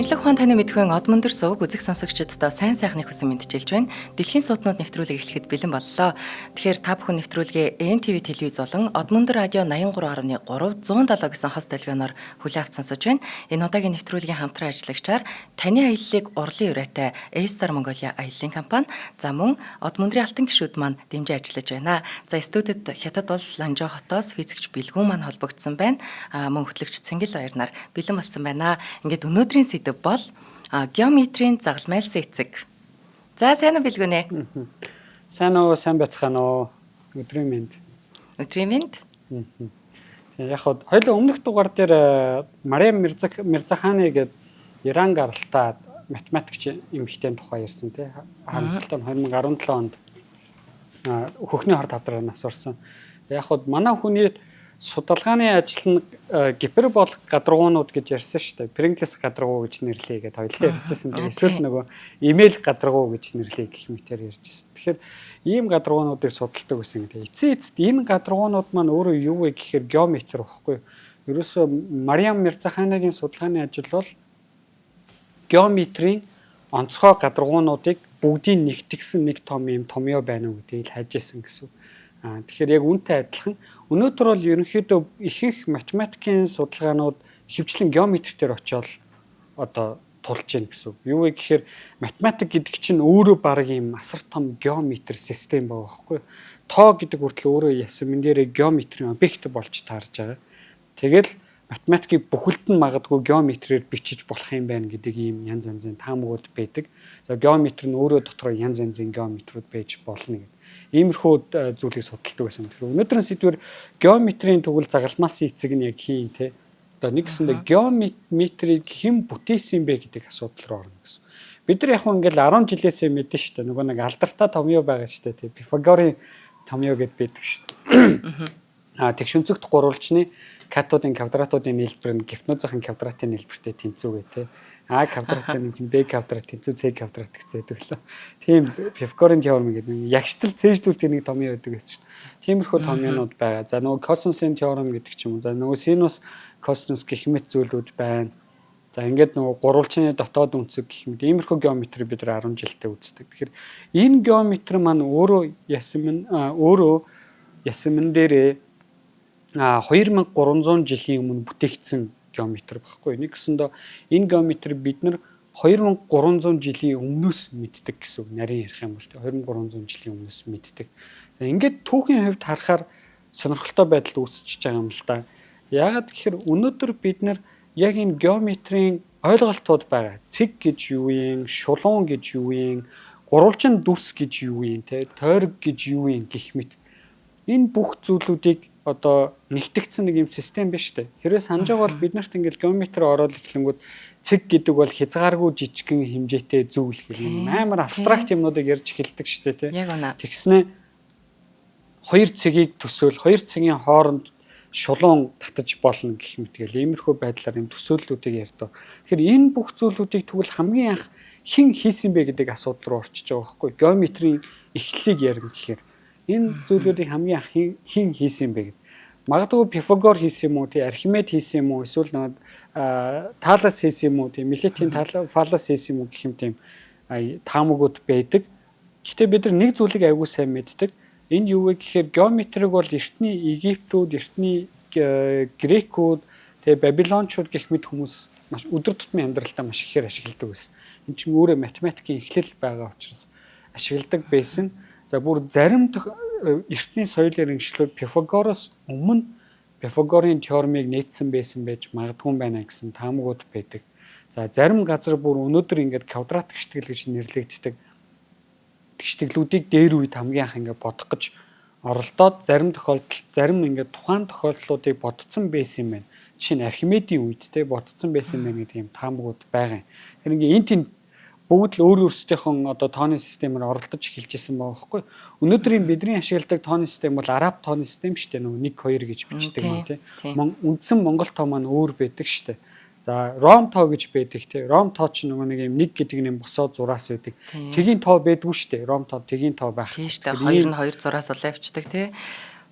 Шинжлэх ухаан таны мэдхүйн од мөндөр сувг үзэх сонсогчдод сайн сайхны хүсэн мэдчилж байна. Дэлхийн сууднууд нэвтрүүлэг эхлэхэд бэлэн боллоо. Тэгэхээр та бүхэн нэвтрүүлгээ NTV телевиз болон од мөндөр радио 83.3 107 гэсэн хос долгионоор хүлээн авч сонсож байна. Энэ удаагийн нэвтрүүлгийн хамтран ажиллагчаар таны аяллыг урлын урайтай A-Star Mongolia аяллаа компани, за мөн од мөндрийн алтан гишүүд маань дэмжиж ажиллаж байна. За студид Хятад улс Ланжоо хотоос физикч Бэлгүүн маань холбогдсон байна. Мөн хөтлөгч Цэнгэл баяр нар бэлэн болсон байна. Ингээд өнөөдрийн сэдэв бол геометрийн загалмайлсан эцэг. За сайн уу Бэлгүнэ? Сайн уу, сайн байцгаана уу? Өдрийн мэнд. Өдрийн мэнд. Яг хоо хоёул өмнөх дугаар дээр Мариам Мирзаханы гээд Иран гаралтаа математикч эмэгтэй тухай ярьсан тий. Харамсалтай нь 2017 онд хөхний хорд авдрагаас орсон. Яг хоо манай хүний судалгааны ажил нь гипербол гадаргуунууд гэж ярьсан шүү дээ. Принглес гадаргуу гэж нэрлэе гэдээ хоёлаа ярьжсэн. Эсвэл нөгөө имэйл гадаргуу гэж нэрлэе гэх мэтээр ярьжсэн. Тэгэхээр ийм гадаргуунуудыг судалдаг гэсэн юм. Эцэст энэ гадаргуунууд маань өөрөө юу вэ гэхээр геометри багхгүй. Ерөөсөө Мариам Мирзаханыгийн судалгааны ажил бол геометрийн онцгой гадаргуунуудыг бүгдийг нэгтгэсэн нэг том юм томьёо байна уу гэдгийг хайж исэн гэсэн. Тэгэхээр яг үүнтэй адилхан өнөөдөр бол ерөнхийдөө ихэнх математикийн судалгаанууд хөвчлэн геометри дээр очиод одоо тулж гин гэсэн. Юу вэ гэхээр математик гэдэг чинь өөрөө баг юм асар том геометри систем байгаа байхгүй. Тоо гэдэг хүртэл өөрөө ясам энэ дээрээ геометрийн объект болж таарж байгаа. Тэгэл математикийг бүхэлд нь магадгүй геометриээр бичиж болох юм байна гэдэг ийм янз янзын таамагуд байдаг. За геометри нь өөрөө дотроо янз янзын геометрүүд байж болно гэдэг. Иймэрхүү зүйлийг судалдаг байсан. Тэгэхээр өнөөдрийн сэдвэр геометрийн тэгвэл загалмайлсан эцэг нь яг хин те. Одоо нэг гэсэндээ геометрийг хэн бүтээсэн бэ гэдэг асуудал руу орно гэсэн. Бид нар яг ингээл 10 жилээсээ мэдэн шүү дээ. Нөгөө нэг алдартай томьёо байгаа шүү дээ. Пифагорын томьёо гэд байдаг шүү дээ. Тэгш өнцөгт гурвалжны катодын квадратуудын нийлбэр нь гипнозын квадратын нийлбэртэй тэнцвүүгээ те. А квадратын нь Б квадрат тэнцүү С квадрат гэцээдэг лөө. Тийм Пифагорын теорем гэдэг ягштал цээжлүүлдэг нэг томьёо байдаг гэсэн чинь. Тиймэрхүү томьёонууд байгаа. За нөгөө косинусын теорем гэдэг ч юм уу. За нөгөө синус косинус гэх мэт зүйлүүд байна. За ингээд нөгөө гурвалжны дотоод үнцэг гэх мэт иймэрхүү геометри бид нар 10 жилдээ үздэг. Тэгэхээр энэ геометри маань өөрөө ясмын дээрээ 2300 жилийн өмнө бүтээгдсэн геометри багхгүй. Нэг гэсэндээ энэ геометри бид нар 2300 жилийн өмнөөс мэддэг гэсэн үг. Нарийн ярих юм бол 2300 жилийн өмнөөс мэддэг. За ингээд түүхийн хувьд харахаар сонирхолтой байдал үүсчихэж байгаа юм л да. Яагаад гэхээр өнөөдөр бид нар яг энэ геометрийн ойлголтууд байгаа. Цэг гэж юу юм, шулуун гэж юу юм, гурвалжин дүс гэж юу юм, тойрог гэж юу юм гэх мэт. Энэ бүх зүйлүүдийг одоо нэгтгэгдсэн нэг юм систем байна шүү дээ. Хэрвээ санаж байгаа бол бид нарт ингээл геометри ороод эхлэнгүүд цэг гэдэг бол хязгааргүй жижигхэн хэмжээтэй зүйл гэх юм амар абстракт юмнуудыг ярьж эхэлдэг шүү дээ, тийм. Яг үнэ. Тэгснэ хоёр цэгийг төсөөл, хоёр цэгийн хооронд шулуун татаж болно гэх мэт гэл иймэрхүү байдлаар юм төсөөллүүдийг ярьдаг. Тэгэхээр энэ бүх зүйлүүдийг тэгвэл хамгийн анх хэн хийсэн бэ гэдэг асуудал руу орчиж байгаа байхгүй. Геометрийн эхлэлийг ярина гэхээр энэ зүйлүүдийг хамгийн анх хэн хийсэн бэ гэдэг. Магадгүй Пифагор хийсэн юм уу, тий Архимед хийсэн юм уу, эсвэл нэг Талас хийсэн юм уу, тий Милетийн Фалас хийсэн юм уу гэх юм тийм таамагуд байдаг. Гэхдээ бид нар нэг зүйлийг аягүй сайн мэддэг. Энэ юу вэ гэхээр геометриг бол эртний Египтүүд, эртний Грекүүд, тий Бабилончууд гэх мэт хүмүүс маш өдөр тутмын амьдралдаа маш ихээр ашигладаг байсан. Энэ чинь өөрөө математикийн эхлэл байгаа учраас ашигладаг байсан. За бүр зарим эртний соёл иргэншлүүд Пифагороос өмнө Пифагорын теоремыг нээсэн байсан байж магадгүй байна гэсэн таамагуд байдаг. За зарим газар бүр өнөөдөр ингээд квадрат гიშтгэл гэж нэрлэгддэг гიშтэглүүдийг дээр үед хамгийн анх ингээд бодох гэж оролдоод зарим тохиолдолд зарим ингээд тухайн тохиолдлуудыг бодцсон байсан юм байна. Жишээ нь Архимедийн үед те бодцсон байсан байна гэдэг юм таамагуд байгаа юм. Тэгэхээр ингээд энэ тийм бүгд л өөр өөрсдийнхөө одоо тооны системээр оролдож эхэлж исэн байгаа байхгүй. Өнөөдрийн бидний ашигладаг тооны систем бол араб тооны систем шүү дээ. Нөгөө 1 2 гэж бичдэг юм тийм. Үндсэн монгол тоо маань өөр байдаг шүү дээ. За ром тоо гэж байдаг тийм. Ром тоо ч нөгөө нэг юм 1 гэдэг нь босоо зураас байдаг. Тэгийн тоо байдгүй шүү дээ. Ром тоо тэгийн тоо байх. Тийм шүү дээ. 2 нь 2 зураас олоо явчихдаг тийм.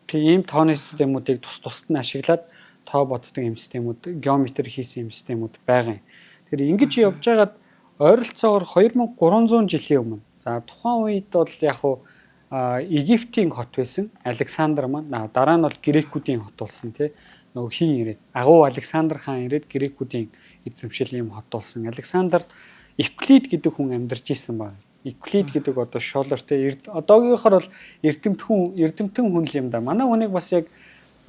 Тийм тооны системүүдийг тус тусад нь ашиглаад тоо боддог юм системүүд, геометри хийсэн юм системүүд байгаа юм. Тэгэхээр ингэж явж байгаад ойролцоогоор 2300 жилийн өмнө. За тухайн үед бол яг хуу Египтийн хот байсан Александр маань дараа нь бол грекүүдийн хот болсон тий. Нөгөө хин ирээд агуу Александр хаан ирээд грекүүдийн эзэмшил юм хот болсон. Александрт Евклид гэдэг хүн амьдарч исэн баг. Евклид гэдэг одоо шолор тий одоогийнхоор бол эрдэмтэн хүн л юм да. Манай хүнийг бас яг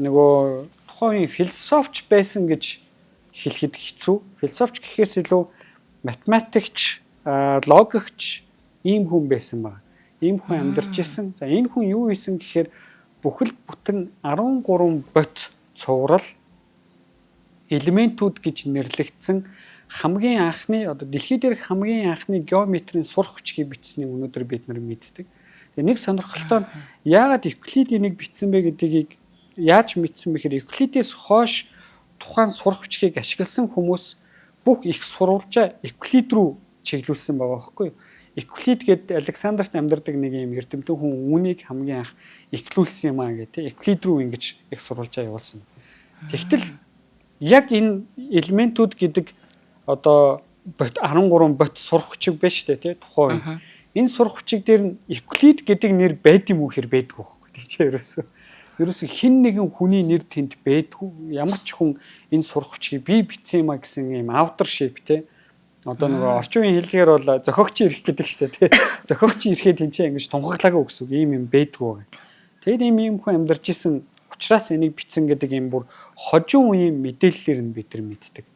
нөгөө тухайн философч байсан гэж хэлэхэд хэцүү. Философч гэхээс илүү математикч, логикч ийм хүн байсан баг. Ийм хүн амьдарч исэн. За энэ хүн юу хийсэн гэхээр бүхэл бүтэн 13 бот цуврал элементүүд гэж нэрлэгдсэн хамгийн анхны одоо дэлхий дээрх хамгийн анхны геометрийн сурах хүчийг бичсэнийг өнөөдөр бид нар мэддэг. Тэгээ нэг сонирхолтой нь яагаад Евклид энийг бичсэн бэ гэдгийг яаж мэдсэн бэ гэхээр Евклидээс хойш тухайн сурах хүчийг ашигласан хүмүүс бүх их сурвалжаа Евклид рүү чиглүүлсэн байгаа байхгүй юу? Евклид гэдэг Александрт амьдардаг нэг юм эрдэмтэн хүн үүнийг хамгийн анх эхлүүлсэн юм аа гэдэг. Евклид рүү ингэж их сурвалжаа явуулсан. Тэгтэл яг энэ элементүүд гэдэг одоо 13 бот сурах хүчиг байж тээ тий тухайн. Энэ сурах хүчиг дээр нь Евклид гэдэг нэр байд юм уу гэхээр байдгүй байхгүй. Тэг чи ерөөсөө хин нэгэн хүний нэр тэнд байдгүй. Ямар ч хүн энэ сурах хүчийг би бичсэн юм а гэсэн юм authorship тий. Одоо нөгөө орчин үеийн хэллэгээр бол зохиогч ирэх гэдэг штэ тий. Зохиогч ирэхэд тэнцээ ингэж тунхаглаагүй гэсэн үг юм байдгүй. Тэгээд ийм хүн амьдарч исэн учраас энийг бичсэн гэдэг юм бүр хожим үеийн мэдээллээр нь бид нар мэддэг.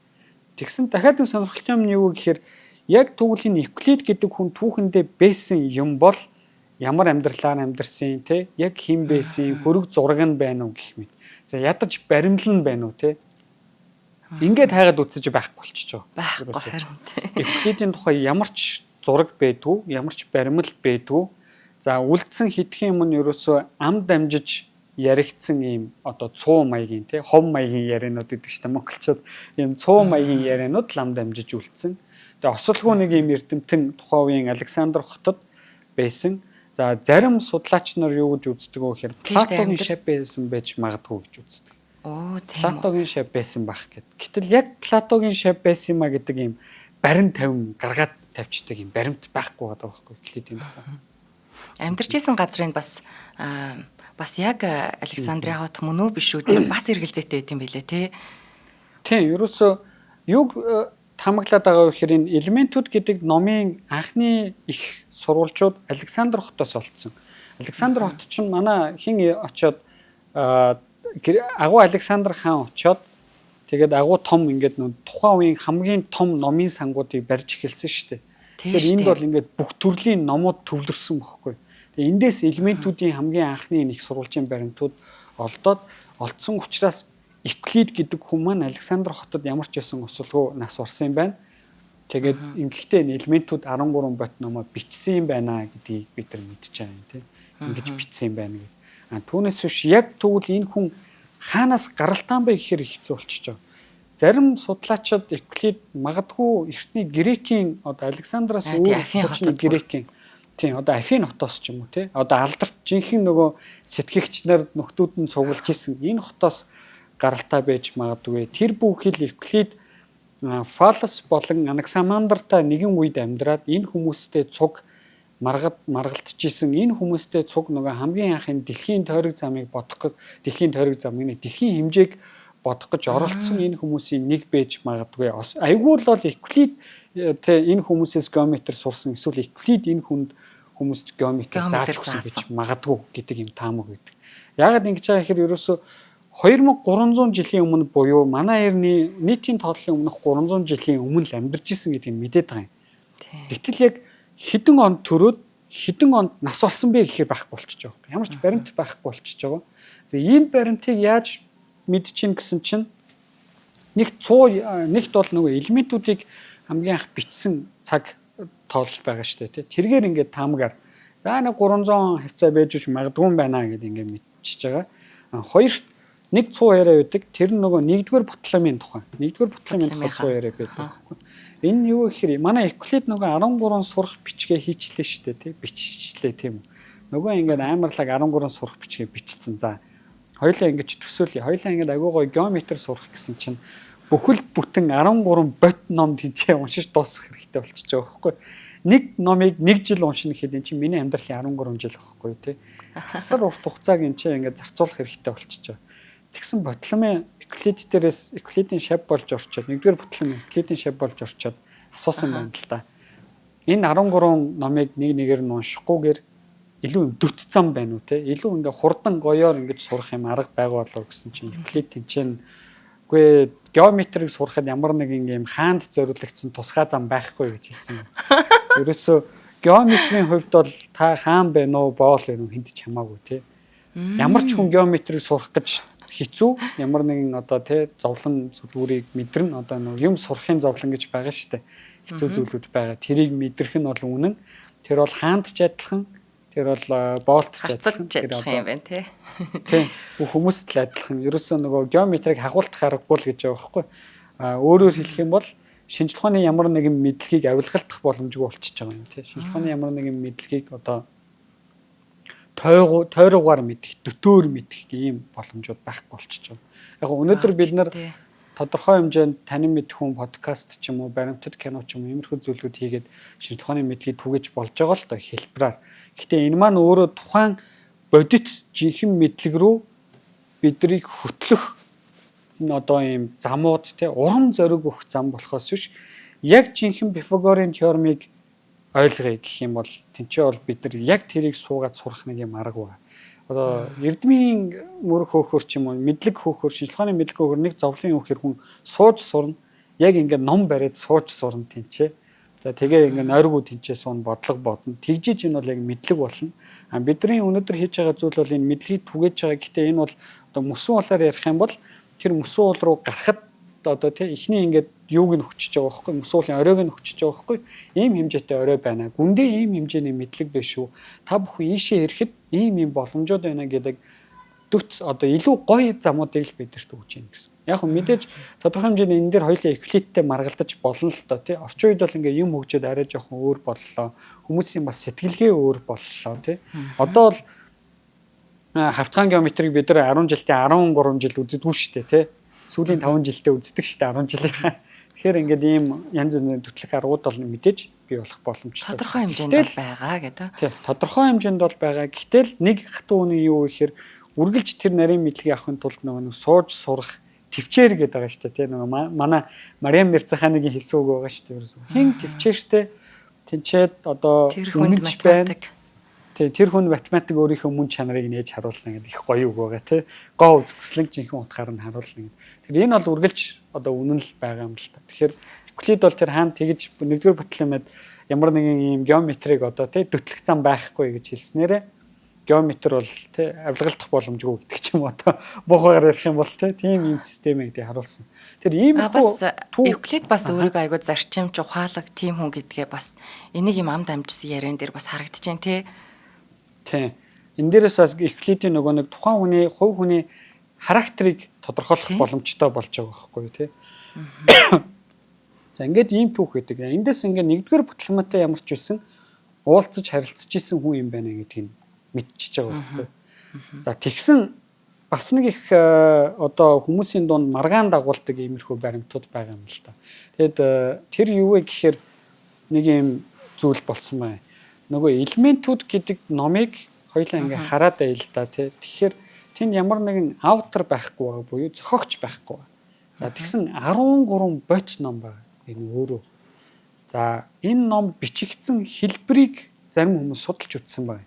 Тэгсэн дахиад нэг сонирхолтой юм нь юу гэхээр яг тэгвэл энэ Евклид гэдэг хүн түүхэндээ байсан юм бол ямар амьдралаар амьдарсан те яг хэн байсан хөрөг зураг нь байна уу гэх мэт. За ядаж баримлал нь байна уу те. Ингээд хайгаад үтсэж байхгүй болчихж байгаа. Байхгүй харин те. Евклидийн тухай ямар ч зураг байдгүй, ямар ч баримл байдгүй. За үлдсэн хэдхэн юм нь ерөөсөө ам дамжиж яригдсан ийм одоо цуу маягийн тий хов маягийн яриануд гэдэг чинь монголчууд ийм цуу маягийн яриануд лам дамжиж үлдсэн. Тэгээ осолгүй нэг ийм эрдэмтэн тухайн үеийн Александр хотод байсан. За зарим судлаач нар юу гэж үздэг вэ гэхээр Платогийн шав байсан байж магадгүй гэж үздэг. Оо тийм. Платогийн шав байсан байх гэдэг. Гэтэл яг Платогийн шав байсан юма гэдэг ийм барин тавин гаргаад тавьчдаг ийм баримт байхгүй байгаа байхгүй Евклидийн тухай. Амьдарч исэн газрын бас яг Александрийн хот мөн үү биш үү тийм бас эргэлзээтэй байт юм билэ тий. Тийм, ерөөсөө юг тамаглаад байгаа гэхээр энэ элементүүд гэдэг номын анхны их сурвалжууд Александр хотоос олдсон. Александр хот чинь манай хин очоод агуу Александр хаан очоод тэгээд агуу том ингээд нөө тухайн үеийн хамгийн том номын сангуудыг барьж эхэлсэн шүү дээ. Тэгэхээр энд бол ингээд бүх төрлийн номууд төвлөрсөн байхгүй. Эндээс элементүүдийн хамгийн анхны их сурвалжийн баримтууд олдсон учраас Евклид гэдэг хүн маань Александр хотод ямар ч байсан осолгүй нас орсон юм байна. Тэгээд ингэхдээ элементүүд 13 бот номоо бичсэн юм байна гэдгийг бид нар мэдчихэж байгаа юм тийм. Ингэж бичсэн юм байна гэдэг. Түүнээс биш яг тэгвэл энэ хүн хаанаас гаралтаан бэ гэхээр хэцүү болчихж байгаа. Зарим судлаачид Евклид магадгүй эртний Грекийн одоо Александраас өөр Грекийн тийм одоо Афин хотоос ч юм уу тий одоо алдарт жинхэнэ нөгөө сэтгэгч нар нөхдүүд нь цуглаж исэн энэ хотоос гаралтай байж магадгүй. Тэр бүхэл Евклид Фалос болон Анаксамандартай нэгэн үед амьдраад энэ хүмүүстэй цуг маргалдчихсэн энэ хүмүүстэй цуг нөгөө хамгийн анхын дэлхийн тойрог замыг бодох дэлхийн хэмжээг бодох гэж оролцсон энэ хүмүүсийн нэг байж магадгүй. Айгүй л бол Евклид энэ хүмүүсээс геометр сурсан эсвэл Евклид энэ хүмүүст геометр зааж өгсөн гэж магадгүй гэдэг юм таамаг байдаг. Яагаад ингэж байгаа гэхээр ерөөсөө 2300 жилийн өмнө буюу манай эртний нийтийн тоотлын өмнөх 300 жилийн өмнө л амьдарч исэн гэдгийг мэдээд байгаа юм. Гэтэл яг хэдэн онд төрөөд хэдэн онд нас болсон бэ гэхээр байхгүй болчихж байгаа. Ямар ч баримт байхгүй болчихж байгаа. За энэ баримтыг яаж мэдчихин гэсэн чинь нэгт бол нөгөө элементүүдийг хамгийн анх бичсэн цаг тоолол байгаа шүү дээ. Тэргээр ингээд таамагаар за нэг 300 хавцаа байж магадгүй байна гэдээ ингээд мэдчихэж байгаа. Хоёрт нэг цуу яриа байдаг. Тэр нь нөгөө нэгдүгээр бутлаамын тухай. Нэгдүгээр бутлаамын тухай цуу яриа байдаг байхгүй. Энэ юу гэхээр манай Евклид нөгөө 13 сурах бичгээ хийчлээ шүү дээ. Биччихлээ тийм үү. Нөгөө ингээд амарлаг 13 сурах бичгээ бичсэн. За хоёулаа ингэж төсөөлье. Хоёулаа ингээд агуу гой геометр сурах гэсэн чинь бүхэл бүтэн 13 бот ном тийчээ уншиж дуусгах хэрэгтэй болчихж байгаа байхгүй. Нэг номыг 1 жил уншина гэхэд эн чинь миний амьдралын 13 жил байхгүй тий. Асар урт хугацааг эн чинь ингээд зарцуулах хэрэгтэй болчихж байгаа. Тэгсэн бодломын Euclid дээрээс Euclid-ийн шав болж орчоод нэгдүгээр бодлом Euclid-ийн шав болж орчоод асуусан байна л да. Энэ 13 номыг нэг нэгээр нь уншихгүйгээр илүү юм дүт зам байна уу те? Илүү ингээ хурдан гоёор ингэж сурах юм арга байгаа болоо гэсэн чинь Euclid тэнцэн үгүй геометрийг сурахад ямар нэг юм хаанд зориулагдсан тусгай зам байхгүй гэж хэлсэн. Ерөөсөө геометрийн хувьд бол та хаан байна уу, боол байна уу хэнд ч хамаагүй те. Ямар ч хүн геометрийг сурах гэж хэцүү, ямар нэгэн одоо те зовлон сүлгүүрийг мэдрэн одоо нэг юм сурахын зовлон гэж байгаа шүү дээ. Хэцүү зүйлүүд байгаа. Тэрийг мэдрэх нь бол үнэн. Тэр бол хаанд ч адилхан, тэр бол боолт ч адилхан юм байна те. Тийм. Хүмүүст л адилхан. Ерөөсөө нөгөө геометрийг хагуулт харахгүй л гэж байгаа байхгүй. Өөрөөр хэлэх юм бол шинжлэх ухааны ямар нэгэн мэдлэгийг авилгалтах боломжгүй болчихж байгаа юм тий. Шинжлэх ухааны ямар нэгэн мэдлэгийг одоо тойрогоор мэдэх, дөтөөр мэдэх ийм боломжууд байхгүй болчихж байгаа. Яг өнөөдөр бид нар тодорхой хэмжээнд танин мэдэх хүн подкаст ч юм уу, баримтат кино ч юм уу иймэрхүү зүйлүүд хийгээд шинжлэх ухааны мэдлэгийг түгэж болж байгаа л та хэлбэраар. Гэхдээ энэ маань өөрөө тухайн бодит жинхэнэ мэдлэг рүү биднийг хөтлөх энэ одоо ийм замууд те урам зориг өгөх зам болохоос биш яг жинхэнэ Пифагорын теоремыг ойлгоё гэх юм бол тэнцээ бол бид нар яг тэрийг суугаад сурах нэг юм арга байна. Одоо эрдмийн мөрөх хөөхөр ч юм уу мэдлэг хөөхөр шинжлэх ухааны мэдлэг хөөхөр нэг зовлон өгөхөр хүн сууж сурна яг ингээд ном бариад сууж сурна тэнцээ. За тэгээ ингээд нойргоо тэнцээ суун бодлого бодно. Тэгжиж энэ бол яг мэдлэг болно. Бидний өнөөдөр хийж байгаа зүйл бол энэ мэдлэгийг түгээж байгаа. Гэхдээ энэ бол одоо мөсөн уулаар ярих юм бол тэр мөсөн уул руу гарахад одоо тий эхний ингээд юуг нь өгчөж байгаа байхгүй мөсөн уулын оройг нь өгчөж байгаа байхгүй ийм хэмжээтэй орой байна. Гүндээ ийм хэмжээний мэдлэг биш шүү. Та бүхэн ийшээ ирэхэд ийм боломжууд байна гэдэг дөт одоо илүү гоё замуудыг л бидэрт өгч юм гэсэн. Яг хөө мэдээж тодорхой хэмжээний энэ дээр хоёулаа Euclid-тэй маргалдаж болно л доо тий. Орчин үед бол ингээ юм хөгжөөд арай жоохон өөр боллоо. Хүмүүсийн бас сэтгэлгээ өөр боллоо тий. Одоо бол хавтгаан геометрийг бид нар 10 жилдээ 13 жил үздэг шүү дээ тий. Сүүлийн 5 жилдээ үздэг шүү дээ 10 жилийнхаа. Тэгэхээр ингээд ийм янз янзын төтлөх аргууд бол мэдээж бий болох боломжтой. Тодорхой хэмжээнд бол байгаа гэдэг. Тий, тодорхой хэмжээнд бол байгаа. Гэтэл нэг хатуу үний юу гэхээр үргэлж тэр нарийн мэдлэгийг авахын тулд нөгөө сууж сурах төвчээр гэдэг байгаа шүү дээ. Тий нөгөө манай Мариам Мирзаханыгийн хэлсэн үг байгаа шүү дээ. Ерөөсөө хин төвчээртэй тэнцээд одоо үнэнч математик. Тий тэр хүн математик өөрийнхөө мөн чанарыг нээж харуулна гэдэг их гоё үг байгаа тий. Гоо үзэсгэлэг жинхэнэ утгаар нь харуулна гэдэг. Тэр энэ бол үргэлж одоо үнэн л байгаа юм л та. Тэгэхээр Euclid бол тэр хаан тэгж нэгдүгээр бодломод ямар нэгэн ийм геометрийг одоо тий дөтлөх зам байхгүй гэж хэлснээрээ геометр бол тий авилгалтах боломжгүй гэдэг ч юм уу одоо буухаар ярих юм бол тийм ийм системийг тий харуулсан. Тэр ийм бас Euclid бас өөрийгөө айгуу зарчимч ухаалаг тийм хүн гэдгээ бас энийг юм амд амжсан яриан дээр бас харагдчихээн тий. Тий. Энэ дээрээс бас Euclid-ийн нөгөө нэг тухайн хүний хувь хүний характерыг тодорхойлох боломжтой болж байгаа байхгүй тий. За ингээд ийм түүх гэдэг. Эндээс ингээд нэгдүгээр бодломтой ямар ч байсан уулзаж харилцаж исэн хүн юм байна гэдгийг мэдчихэж байгаа байхгүй. За тэгсэн бас нэг их одоо хүмүүсийн дунд маргаан дагуулдаг иймэрхүү баримтууд байгаа юм л та. Тэгэд тэр юу вэ гэхээр нэг юм зүйл болсон байна. Нөгөө элементүүд гэдэг номыг хоёлаа ингээ хараад байл та тий. Тэгэхээр тэнд ямар нэгэн автор байхгүй байгаа буюу зохиогч байхгүй. За тэгсэн 13 бот ном байна. Энэ өөрөө. За энэ ном бичигдсэн хэлбэрийг зарим хүмүүс судалж үзсэн байна.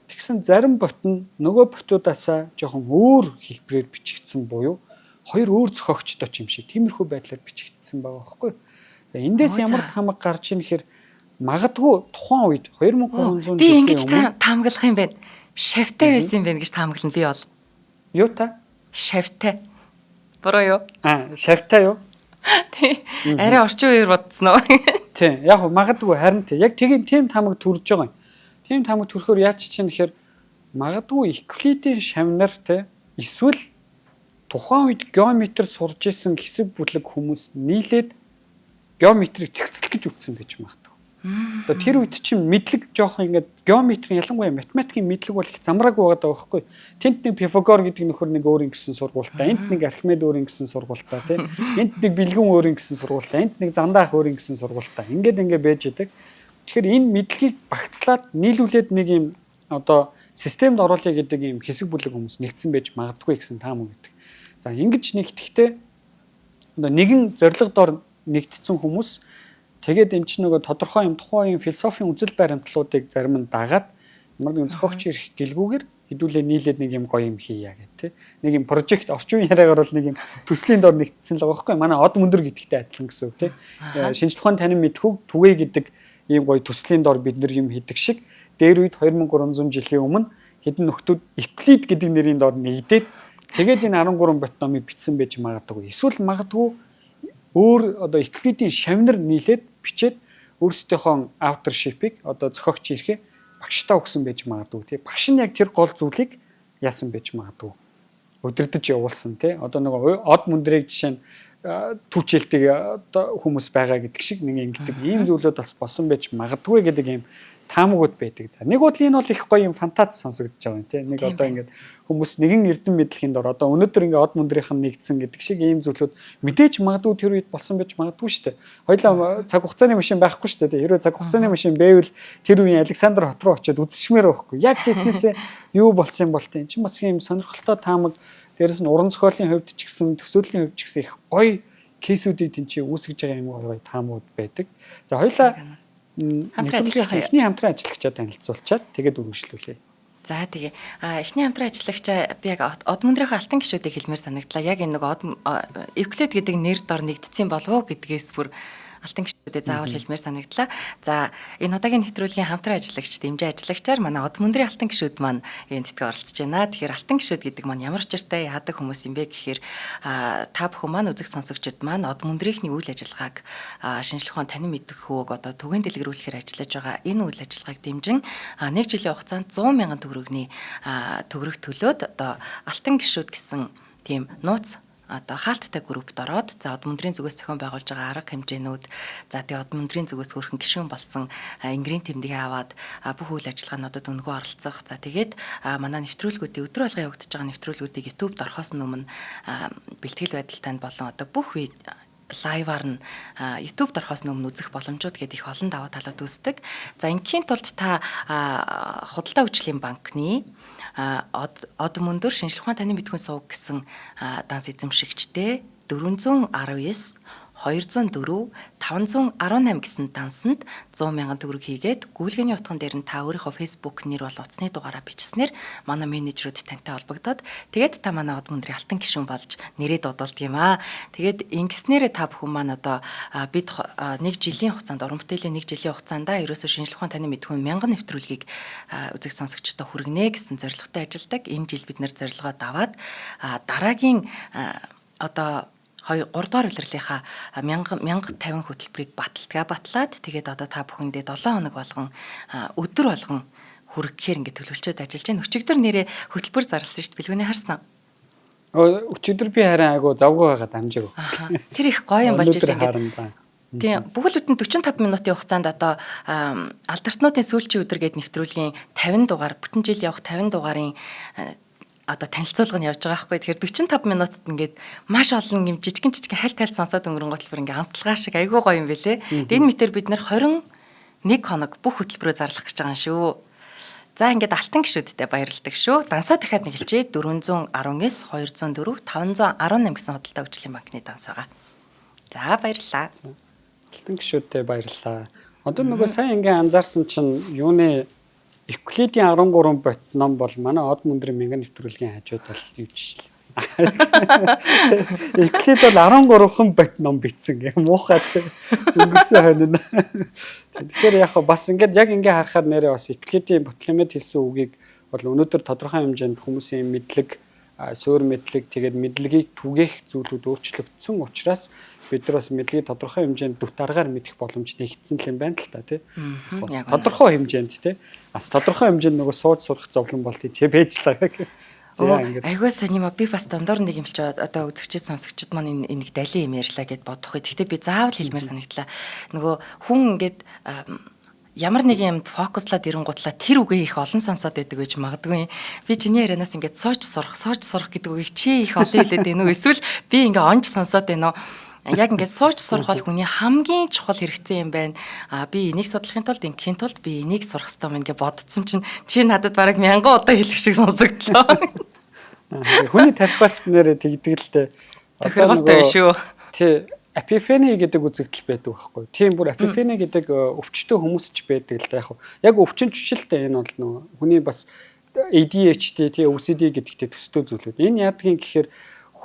Тэгсэн зарим бот нь нөгөө ботуудаасаа жоохон өөр хэлбэрээр бичигдсэн буюу хоёр өөр зохиогчтой юм шиг тиймэрхүү байдлаар бичигдсэн байгаа байхгүй. За эндээс ямар хамаг гарч ийн гэхээр магадгүй тухайн үед 2300 би ингэж таамаглах юм байна. Шавтай байсан юм байна гэж таамаглана би бол. Юу та? Шавтай. Буруу юу? Шавтай юу? Тий. Арай орчин үеэр бодсон уу? Тий. Яг магадгүй харин тий. Яг тийм таамаг төрж байгаа юм. Тийм таамаг төрөхөөр яаж чинь гэхээр магадгүй Euclid-ийн шавнар тий эсвэл тухайн үед геометр сурж исэн хэсэг бүлэг хүмүүс нийлээд геометрийг цэгцлэх гэж үтсэн гэж магадгүй. Одоо тэр үед чинь мэдлэг жоох ингээд геометрийн ялангуяа математикийн мэдлэг бол их замраагүй байгаа даа байхгүй. Тэнд нэг Пифагор гэдэг нөхөр нэг өөр ингэсэн сургуультай, энд нэг Архимед өөр ингэсэн сургуультай тийм. Энд нэг Бэлгүн өөр ингэсэн сургуультай, энд нэг Зандаах өөр ингэсэн сургуультай. Ингээд байж идэг. Тэгэхээр энэ мэдлэгийг багцлаад нийлүүлээд нэг юм одоо системд оруулъя гэдэг юм хэсэг бүлэг хүмүүс нэгдсэн байж магадгүй гэсэн таамаг гэдэг. За ингэж нэгтгэхдээ одоо нэгэн зорилго дор нэгдсэн хүмүүс тэгээд энэ чинь нөгөө тодорхой юм тухайн философийн үзэл баримтлалуудыг зарим нь дагаад ямар нэгэн зохиогч ирэх гэлгүүгээр хэдүүлээ нийлээд нэг юм гоё юм хийя гэх тээ. Нэг юм прожект орчин үеийн яриагаар бол нэг юм төслийн дор нэгдсэн л байгаа байхгүй. Манай од мөндөр гэдэгтэй адилхан гэсэн үг тээ. Шинжлэх ухааны танин мэдхүү түгээ гэдэг ийм гоё төслийн дор бид нар юм хийдэг шиг дээр үед 2300 жилийн өмнө хэдэн нөхдүүд Евклид гэдэг нэрийн дор нэгдээд тэгээд энэ 13 бот номыг бичсэн байж магадгүй. Эсвэл магадгүй өөр одоо Евклидийн шавнар нийлээд бичээд өөрсдийнхөө авторшипыг одоо зохиогч ирэхээ багштаа өгсөн байж магадгүй тий. Багш нь яг тэр гол зүйлийг яасан байж магадгүй. Өдөрдөж явуулсан тий. Одоо нэг од мөндрийг жишээ нь түүчэлдэг одоо хүмүүс байгаа гэдэг шиг нэг ингэдэг ийм зүйлүүд бас болсон байж магадгүй гэдэг ийм таамагуд байдаг. За нэг бодлын энэ бол их гоё юм фантази сонсогдож байгаа юм тий. Нэг одоо ингээд хүмүүс нэгэн эрдэм мэдлэгийн дор одоо өнөөдөр ингээд од мөндрийнхэн нэгдсэн гэдэг шиг ийм зүйлүүд мэдээж магадгүй тэр үед болсон байж магадгүй шүү дээ. Хоёлаа цаг хугацааны машин байхгүй шүү дээ. Хэрвээ цаг хугацааны машин байвал тэр үеийн Александр хот руу очиод үзчихмээр байхгүй. Яг жиднээсээ юу болсон юм бол тий. Энд чинь бас ийм сонирхолтой таамаг дээрэс нь уран зохиолын хувьд ч гэсэн төсөөлийн хувьд ч гэсэн их гоё кейсүүдийг тэнцээ үүсгэж байгаа юм гоё таамагуд байдаг. За хоёлаа эхний хамтран ажиллагчаа танилцуулчаад тэгээд үргэлжлүүлье. За тэгээ эхний хамтран ажиллагчаа би яг од мөндрийнхөө алтан гишүүдийг хэлмээр санагдлаа. Яг энэ нэг Евклид гэдэг нэр дор нэгдсэн болов уу гэдгээс бүр алтан гишүүдэд заавал хэлмээр санагдлаа. За энэ удаагийн нэвтрүүлгийн хамтран ажиллагч дэмжээ ажиллагчаар манай од мөндрийн алтан гишүүд маань энэ тэтгэж оролцож байна. Тэгэхээр алтан гишүүд гэдэг маань ямар учиртай яадаг хүмүүс юм бэ гэхээр та бүхэн маань үзэг сонсогчид маань од мөндрийнхний үйл ажиллагааг шинжлэх ухааны танин мэдэх хөөг одоо түгээн дэлгэрүүлэхээр ажиллаж байгаа энэ үйл ажиллагааг дэмжин 1 жилийн хугацаанд 100 мянган төгрөгийн төгрөг төлөөд одоо алтан гишүүд гэсэн тийм нууц одоо хаалттай группт ороод за од мөндрийн зүгээс зохион байгуулж байгаа арга хэмжээнүүд за тэгээ од мөндрийн зүгээс хөрхэн гишүүн болсон ингрийн тэмдгээ аваад бүх үйл ажиллагаануудад өнгөө оролцох за тэгээд манай нэвтрүүлгүүдийн өдөр болгон явагдаж байгаа нэвтрүүлгүүдийг YouTube-д орохоос өмнө бэлтгэл байдалтай болон одоо бүх лайваар нь YouTube-д орохоос өмнө үзэх боломжууд гэдэг их олон даваа талууд үүсдэг. За ингийн тулд та худалдаа хөгжлийн банкны од мөндөр шинжлэх ухааны танин мэдхүйн сувг гэсэн данс эзэмшигчтэй 419 204 518 гэсэн дансанд 100 мянган төгрөг хийгээд гүйлгээний утган дээр нь та өөрийнхөө Facebook нэр бол утасны дугаараа бичснээр манай менежерүүд тантай холбогдоод тэгээд та манай од мөндрийн алтан гишүүн болж нэрээ дуудалдаг юм аа. Тэгээд ингэснээрээ та бүхэн маань одоо бид 1 жилийн хугацаанд уран бүтээлийн 1 жилийн хугацаанд ерөөсөө шинжлэх ухааны танин мэдхүйн мянган нэвтрүүлгийг үзэг сонсогчдод хүргэнэ гэсэн зорилготой ажилладаг. Энэ жил бид нэр зорилгоо даваад дараагийн одоо 3 дугаар улирлынхаа 1050 хөтөлбөрийг батлаад тэгээд одоо та бүхэндээ 7 хоног болгон өдөр болгон хүргэхээр ингээд төлөвлөчөөд ажиллаж байна. Өчигдөр нэрээ хөтөлбөр зарласан шүү дээ. Билгүүний харсан уу? Өчигдөр би харин айгу завгүй байгаа дамжаагүй. Тэр их гоё юм болж байгаа. Тийм бүхэл бүтэн 45 минутын хугацаанд одоо алдартнуудын сүүлчийн өдөр гээд нэвтрүүлгийн 50 дугаар бүтэн жил явах 50 дугаарын одоо танилцуулга нь явж байгаа байхгүй. Тэгэхээр 45 минутад ингээд маш олон юм жижигэн хальт сонсоод өнгөрөнгө хөтөлбөр ингээд амтлагаа шиг айгүй гоё юм бэлээ. Тэгээд энэ мэтэр бид нэр 21 хоног бүх хөтөлбөрөө зарлах гэж байгаа юм шүү. За ингээд алтан гишүүдтэй баярлалдаг шүү. Дансаа дахиад нэг хэлжээ 419 204 518 гэсэн худалдаа хөгжлийн банкны данс байгаа. За баярлалаа. Алтан гишүүдтэй баярлалаа. Одоо нөгөө сайн ингээд анзаарсан чинь юуны Евклидийн 13 бот ном бол манай од мөндрийн мянган нэвтрүүлгийн хажууд бол юу ч шил. Евклид бол 13 бот ном бичсэн гэх муухай өнгөрсөн хойно. Тэгэхээр яг бас ингээд харахаар нэрээ бас Евклидийн Ботолемед хэлсэн үгийг бол өнөөдөр тодорхой хэмжээнд хүмүүсийн мэдлэг, суурь мэдлэг тэгээд мэдлэгийг түгээх зүйлүүд өөрчлөгдсөн учраас бид нар бас мэдлэгийг тодорхой хэмжээнд дүт аргаар мэдэх боломж нэгдсэн юм байна л та тий. Тодорхой хэмжээнд тий. Бас тодорхой хэмжээнд нөгөө сууж сурах зовлон болт тий бэжлээ гэх. Айгуу сайн юм а би бас дондор нэг юмч одоо үзэгчид сонсогчид маань энийг далин юм ярьлаа гэд бодох вэ. Гэхдээ би заавал хэлмээр санагдлаа. Нөгөө хүн ингээд ямар нэг юмд фокуслаад ирэнгуутлаа тэр үгээ их олон сонсоод байдаг гэж магадгүй. Би чиний ярианаас ингээд сууж сурах гэдэг үгийг чи их олон хэлээд байна уу? Эсвэл би ингээд онж сонсоод байна уу? Яг ингээд сууж сурах бол хүний хамгийн чухал хэрэгцээ юм байна. Би энийг судлахын тулд ингийн тулд би энийг сурах хэрэгтэй юм ингээд бодсон чинь чи надад бараг 1000 удаа хэлэх шиг сонсогдлоо. Хүний талбайс нэрээ тэгдэг л дээ. Тохиролтой шүү. Тий, эпифени гэдэг үзэгдэл байдаг байхгүй. Тийм бүр эпифени гэдэг өвчтөе хүмүүс ч байдаг л да. Яг өвчин чүчилтэй энэ бол нөгөө хүний бас ADHD, тий OCD гэдэгтэй төстэй зүйлүүд. Энэ яадгийн гэхээр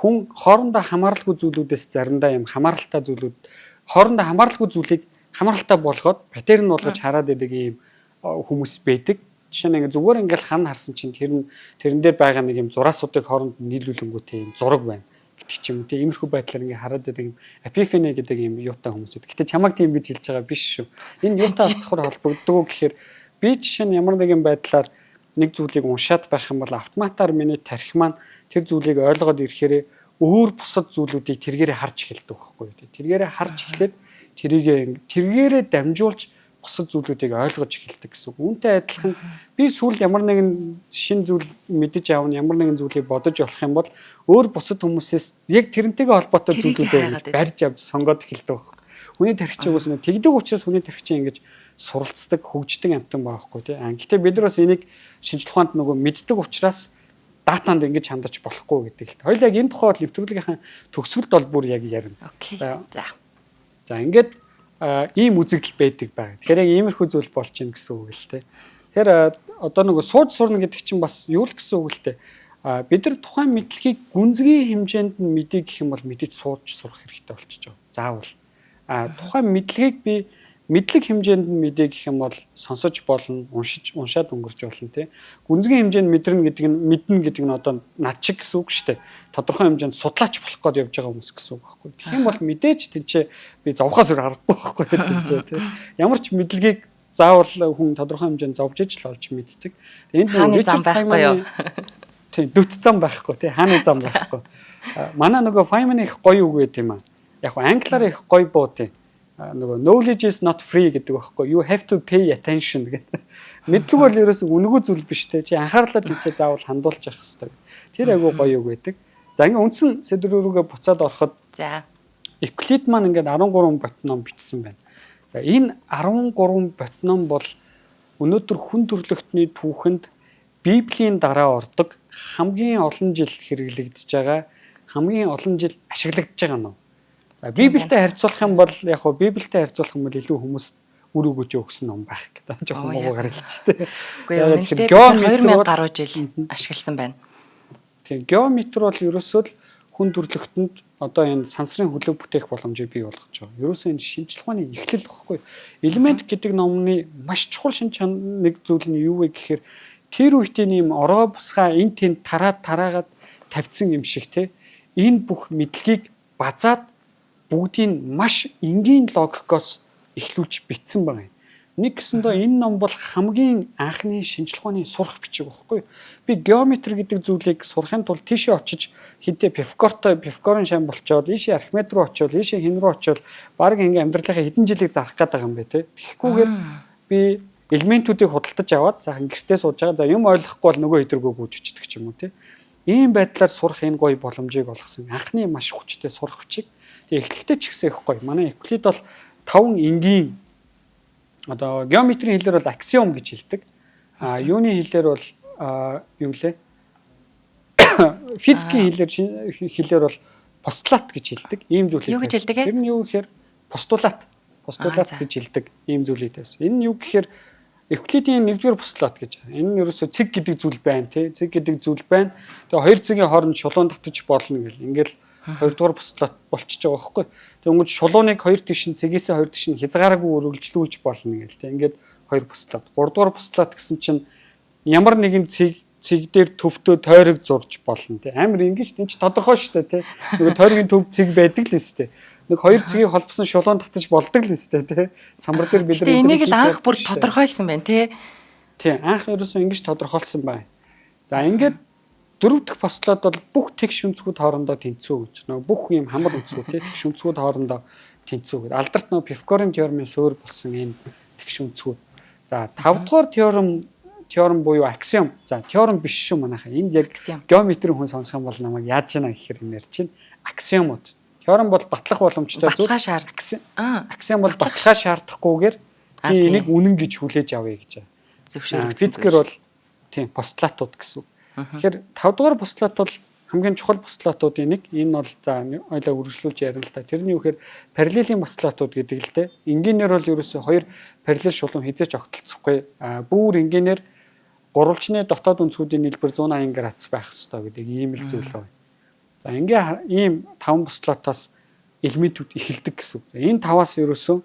хүн хоорондоо хамааралгүй зүйлүүдээс заримдаа юм хамааралтай зүйлүүд хоорондоо хамааралгүй зүйлийг хамааралтай болгоод паттерн болгож хараад байдаг ийм хүмүүс байдаг. Жишээ нь ингээ зүгээр ингээл харсан чинь тэрэн дээр байгаа нэг юм зураасуудыг хооронд нийлүүлэнгүүтэй юм зураг байна. Ч юм уу тийм иймэрхүү байдлаар ингээ хараад байдаг юм эпифени гэдэг юм юутай хүмүүс. Гэтэ чамаг тийм гэж хэлж байгаа биш шүү. Энэ юутай асуухаар холбогддог гэхээр би жишээ нь ямар нэгэн байдлаар нэг зүйлийг уншаад байх юм бол автоматар миний тархи маань тэр зүйлийг ойлгоод ирэхээр өөр бусад зүйлүүдийг тэргээрээ харж эхэлдэг байхгүй юу. Тэргээрээ харж эхлээд тэргээрээ дамжуулж бусад зүйлүүдийг ойлгож эхэлдэг гэсэн. Үүнтэй адилхан би сүүл ямар нэгэн шин зүйл мэдэж аавна, ямар нэгэн зүйлийг бодож болох юм бол өөр бусад хүмүүсээс яг тэрнтэйгээ холбоотой зүйлүүдээ барьж авч сонгоод эхэлдэг байхгүй. Хүний тархич уус нэг тэгдэг учраас хүний тархич ингэж суралцдаг, хөгждөг амтан байхгүй тий. Гэхдээ бид нар бас энийг шинжлэх ухаанд нөгөө мэддэг учраас датанд ингэж хандаж болохгүй гэдэг л. Хоёул яг энэ тухай бол нэвтрүүлгийнхаа төгсгөлд бол бүр яг ярина. За ингээд ийм үзэгдэл байдаг байгаа. Тэгэхээр яг иймэрхүү зүйл болж байна гэсэн үг л тий. Тэгэхээр одоо нөгөө сууж сурна гэдэг чинь бас юу л гэсэн үг л тий. Бид нар тухайн мэдлэгийг гүнзгий хэмжээнд нь мэдээ гэх юм бол мэдээж сууж сурах хэрэгтэй болчихж байгаа. Заавал. Тухайн мэдлэгийг би мэдлэг хэмжээнд нь мэдээ гэх юм бол сонсож болно, уншаад өнгөрч болно тий. Гүнзгий хэмжээнд мэднэ гэдэг нь одоо над шиг гэсэн үг шүү дээ. Тодорхой хэмжээнд судлаач болох гээд явж байгаа хүмүүс гэсэн үг байхгүй. Тэгэх юм бол мэдээж тэнцээ би зовхоос өр харахгүй байхгүй тэнцээ тий. Ямар ч мэдлэгийг заавал хүн тодорхой хэмжээнд зовж иж л олж мэддэг. Энд нэг зам байхгүй юу? Тий, дөт зам байхгүй тий. Хааны зам байхгүй. Манай нөгөө Feynman их гоё үг байт юм аа. Яг англиар их гоё буу тий. Нөгөө knowledge is not free гэдэг байхгүй. You have to pay attention гэдэг. Мэдлэг бол ерөөсөө үнэгүй зүйл биш те. Чи анхаарлаа тэнцээ заавал хандуулж явах хэрэгтэй. Тэр айгүй гоё үг байдаг. За ингээ үндсэн сэдвэр рүүгээ буцаад ороход за Евклид маань ингээд 13 ботном бичсэн байна. За энэ 13 ботном бол өнөөдөр хүн төрлөختний түүхэнд Библийн дараа ордог хамгийн олон жил хэрэглэгдэж байгаа, хамгийн олон жил ашиглагдж байгаа ном. Библиэтэй харьцуулах юм бол яг хөө Библиэтэй харьцуулах юм бол илүү хүмүүс үр өгөж өгсөн ном байх гэдэг. Жохон муугаар хэлчихтэй. Үгүй үнэндээ 2000 гаруй жил ашигласан байна. Тийм геометр бол ерөөсөө л хүн төрлөختөнд одоо энэ сансрын хөлөг бүтээх боломжийг бий болгож байгаа. Ерөөсөө энэ шинжлэх ухааны эхлэл багхгүй. Элемент гэдэг номны маш чухал шинж чанар нэг зүйл нь юу вэ гэхээр тэр үеийн ийм ороо бусгаа эн тэнд тараагаад тавьсан юм шиг те. Энэ бүх мэдлэгийг базаад бүгдийг маш энгийн логикоос эхлүүлж битсэн байгаа юм. Нэг гэсэндээ энэ ном бол хамгийн анхны шинжлэх ухааны сурах бичиг байхгүй юу? Би геометр гэдэг зүйлийг сурахын тулд тийшээ очиж хинтээ Пифагорын шам болчоод ийшээ Архимед руу очиод ийшээ хин рүү очиод баг ингээм амьдралынхаа хэдэн жилийг зарах гээд байгаа юм бэ те. Тэгэхгүйгээр би элементүүдийг худалдаж аваад цаахан гэртээ сууж байгаа. За юм ойлгохгүй бол нөгөө хэдэргөө гүйж өчтдөг ч юм уу те. Ийм байдлаар сурах энэ гоё боломжийг олгосон анхны маш хүчтэй сурах бичиг. Эхлэхдээ ч гэсэн их гоё. Манай Евклид бол 5 энгийн одоо геометрийн хэлээр бол аксиом гэж хэлдэг. Юуны хэлээр бол юу лээ? Физикийн хэлээр бол постулат гэж хэлдэг. Ийм зүйлийг. Юу гэж хэлдэг ээ? Тэр нь юу гэхээр постулат гэж хэлдэг. Ийм зүйлийг байсан. Энэ нь юу гэхээр Евклидийн 1-р постулат гэж. Энэ нь ерөөсө цэг гэдэг зүйл байна тий. Цэг гэдэг зүйл байна. Тэгээ хоёр цэгийн хооронд шулуун татаж болно гэл. Ингээл 2-р постулат болчихж байгаа байхгүй. Тэнгүүд шулууныг хоёр тийш нь цэгээс хоёр тийш нь хязгаараагүй үргэлжлүүлж болно гэл. Тэ ингээд 2 постулат. 3-р постулат гэсэн чинь ямар нэгэн цэг дээр төвтөө тойрог зурж болно тий. Амар ингэ шүү дээ. Энд ч тодорхой шүү дээ тий. Нөгөө тойргийн төв цэг байдаг л өстэй. Нэг хоёр цэгийг холбосон шулуун татаж болдог л өстэй тий. Самбар дээр бид нар энийг л анх бүр тодорхойлсон байна тий. Тий, анх ерөөсөө ингэж тодорхойлсон байна. За ингээд 4 дахь постулат бол бүх тэгш үнцгүүд хоорондоо тэнцүү гэж. Нөгөө бүх юм хамар үнцгүүд тий тэгш үнцгүүд хоорондоо тэнцүү гэдэг. Алдарт нөгөө Пифагорын теоремын суурь болсон энэ тэгш үнцгүүд. За 5 дугаар теорем буюу аксиом. За теорем биш шүү манайхаа. Энд яг Аксиом. геометрийн хүн сонсох юм бол намайг яаж яана гэхээр юм ярьж байна. Аксиомууд. Теорем бол батлах боломжтой Баталгаа шаарддаг. Аксиом бол баталгаа шаардахгүйгээр би энийг үнэн гэж хүлээж авъя гэж байна. Зөвшөөрөгдсөн. Физикээр бол тийм постулатууд гэсэн. Тэгэхээр 5 дугаар постулат бол хамгийн чухал постулатуудын нэг. Энэ бол за ойлоо үргэлжлүүлж ярина л да. Тэрний үхээр параллелийн постулатууд гэдэг л дээ. Энгийнээр бол ерөөсөө хоёр параллел шулуун хязгаарч огтлцохгүй. Бүр энгийнээр гурвалжны дотоод өнцгүүдийн нийлбэр 180 градус байх ёстой гэдэг ийм л зүйл байна. За ингээ ийм 5 постулатаас элементүүд эхэлдэг гэсэн. За энэ 5-аас ерөөсөө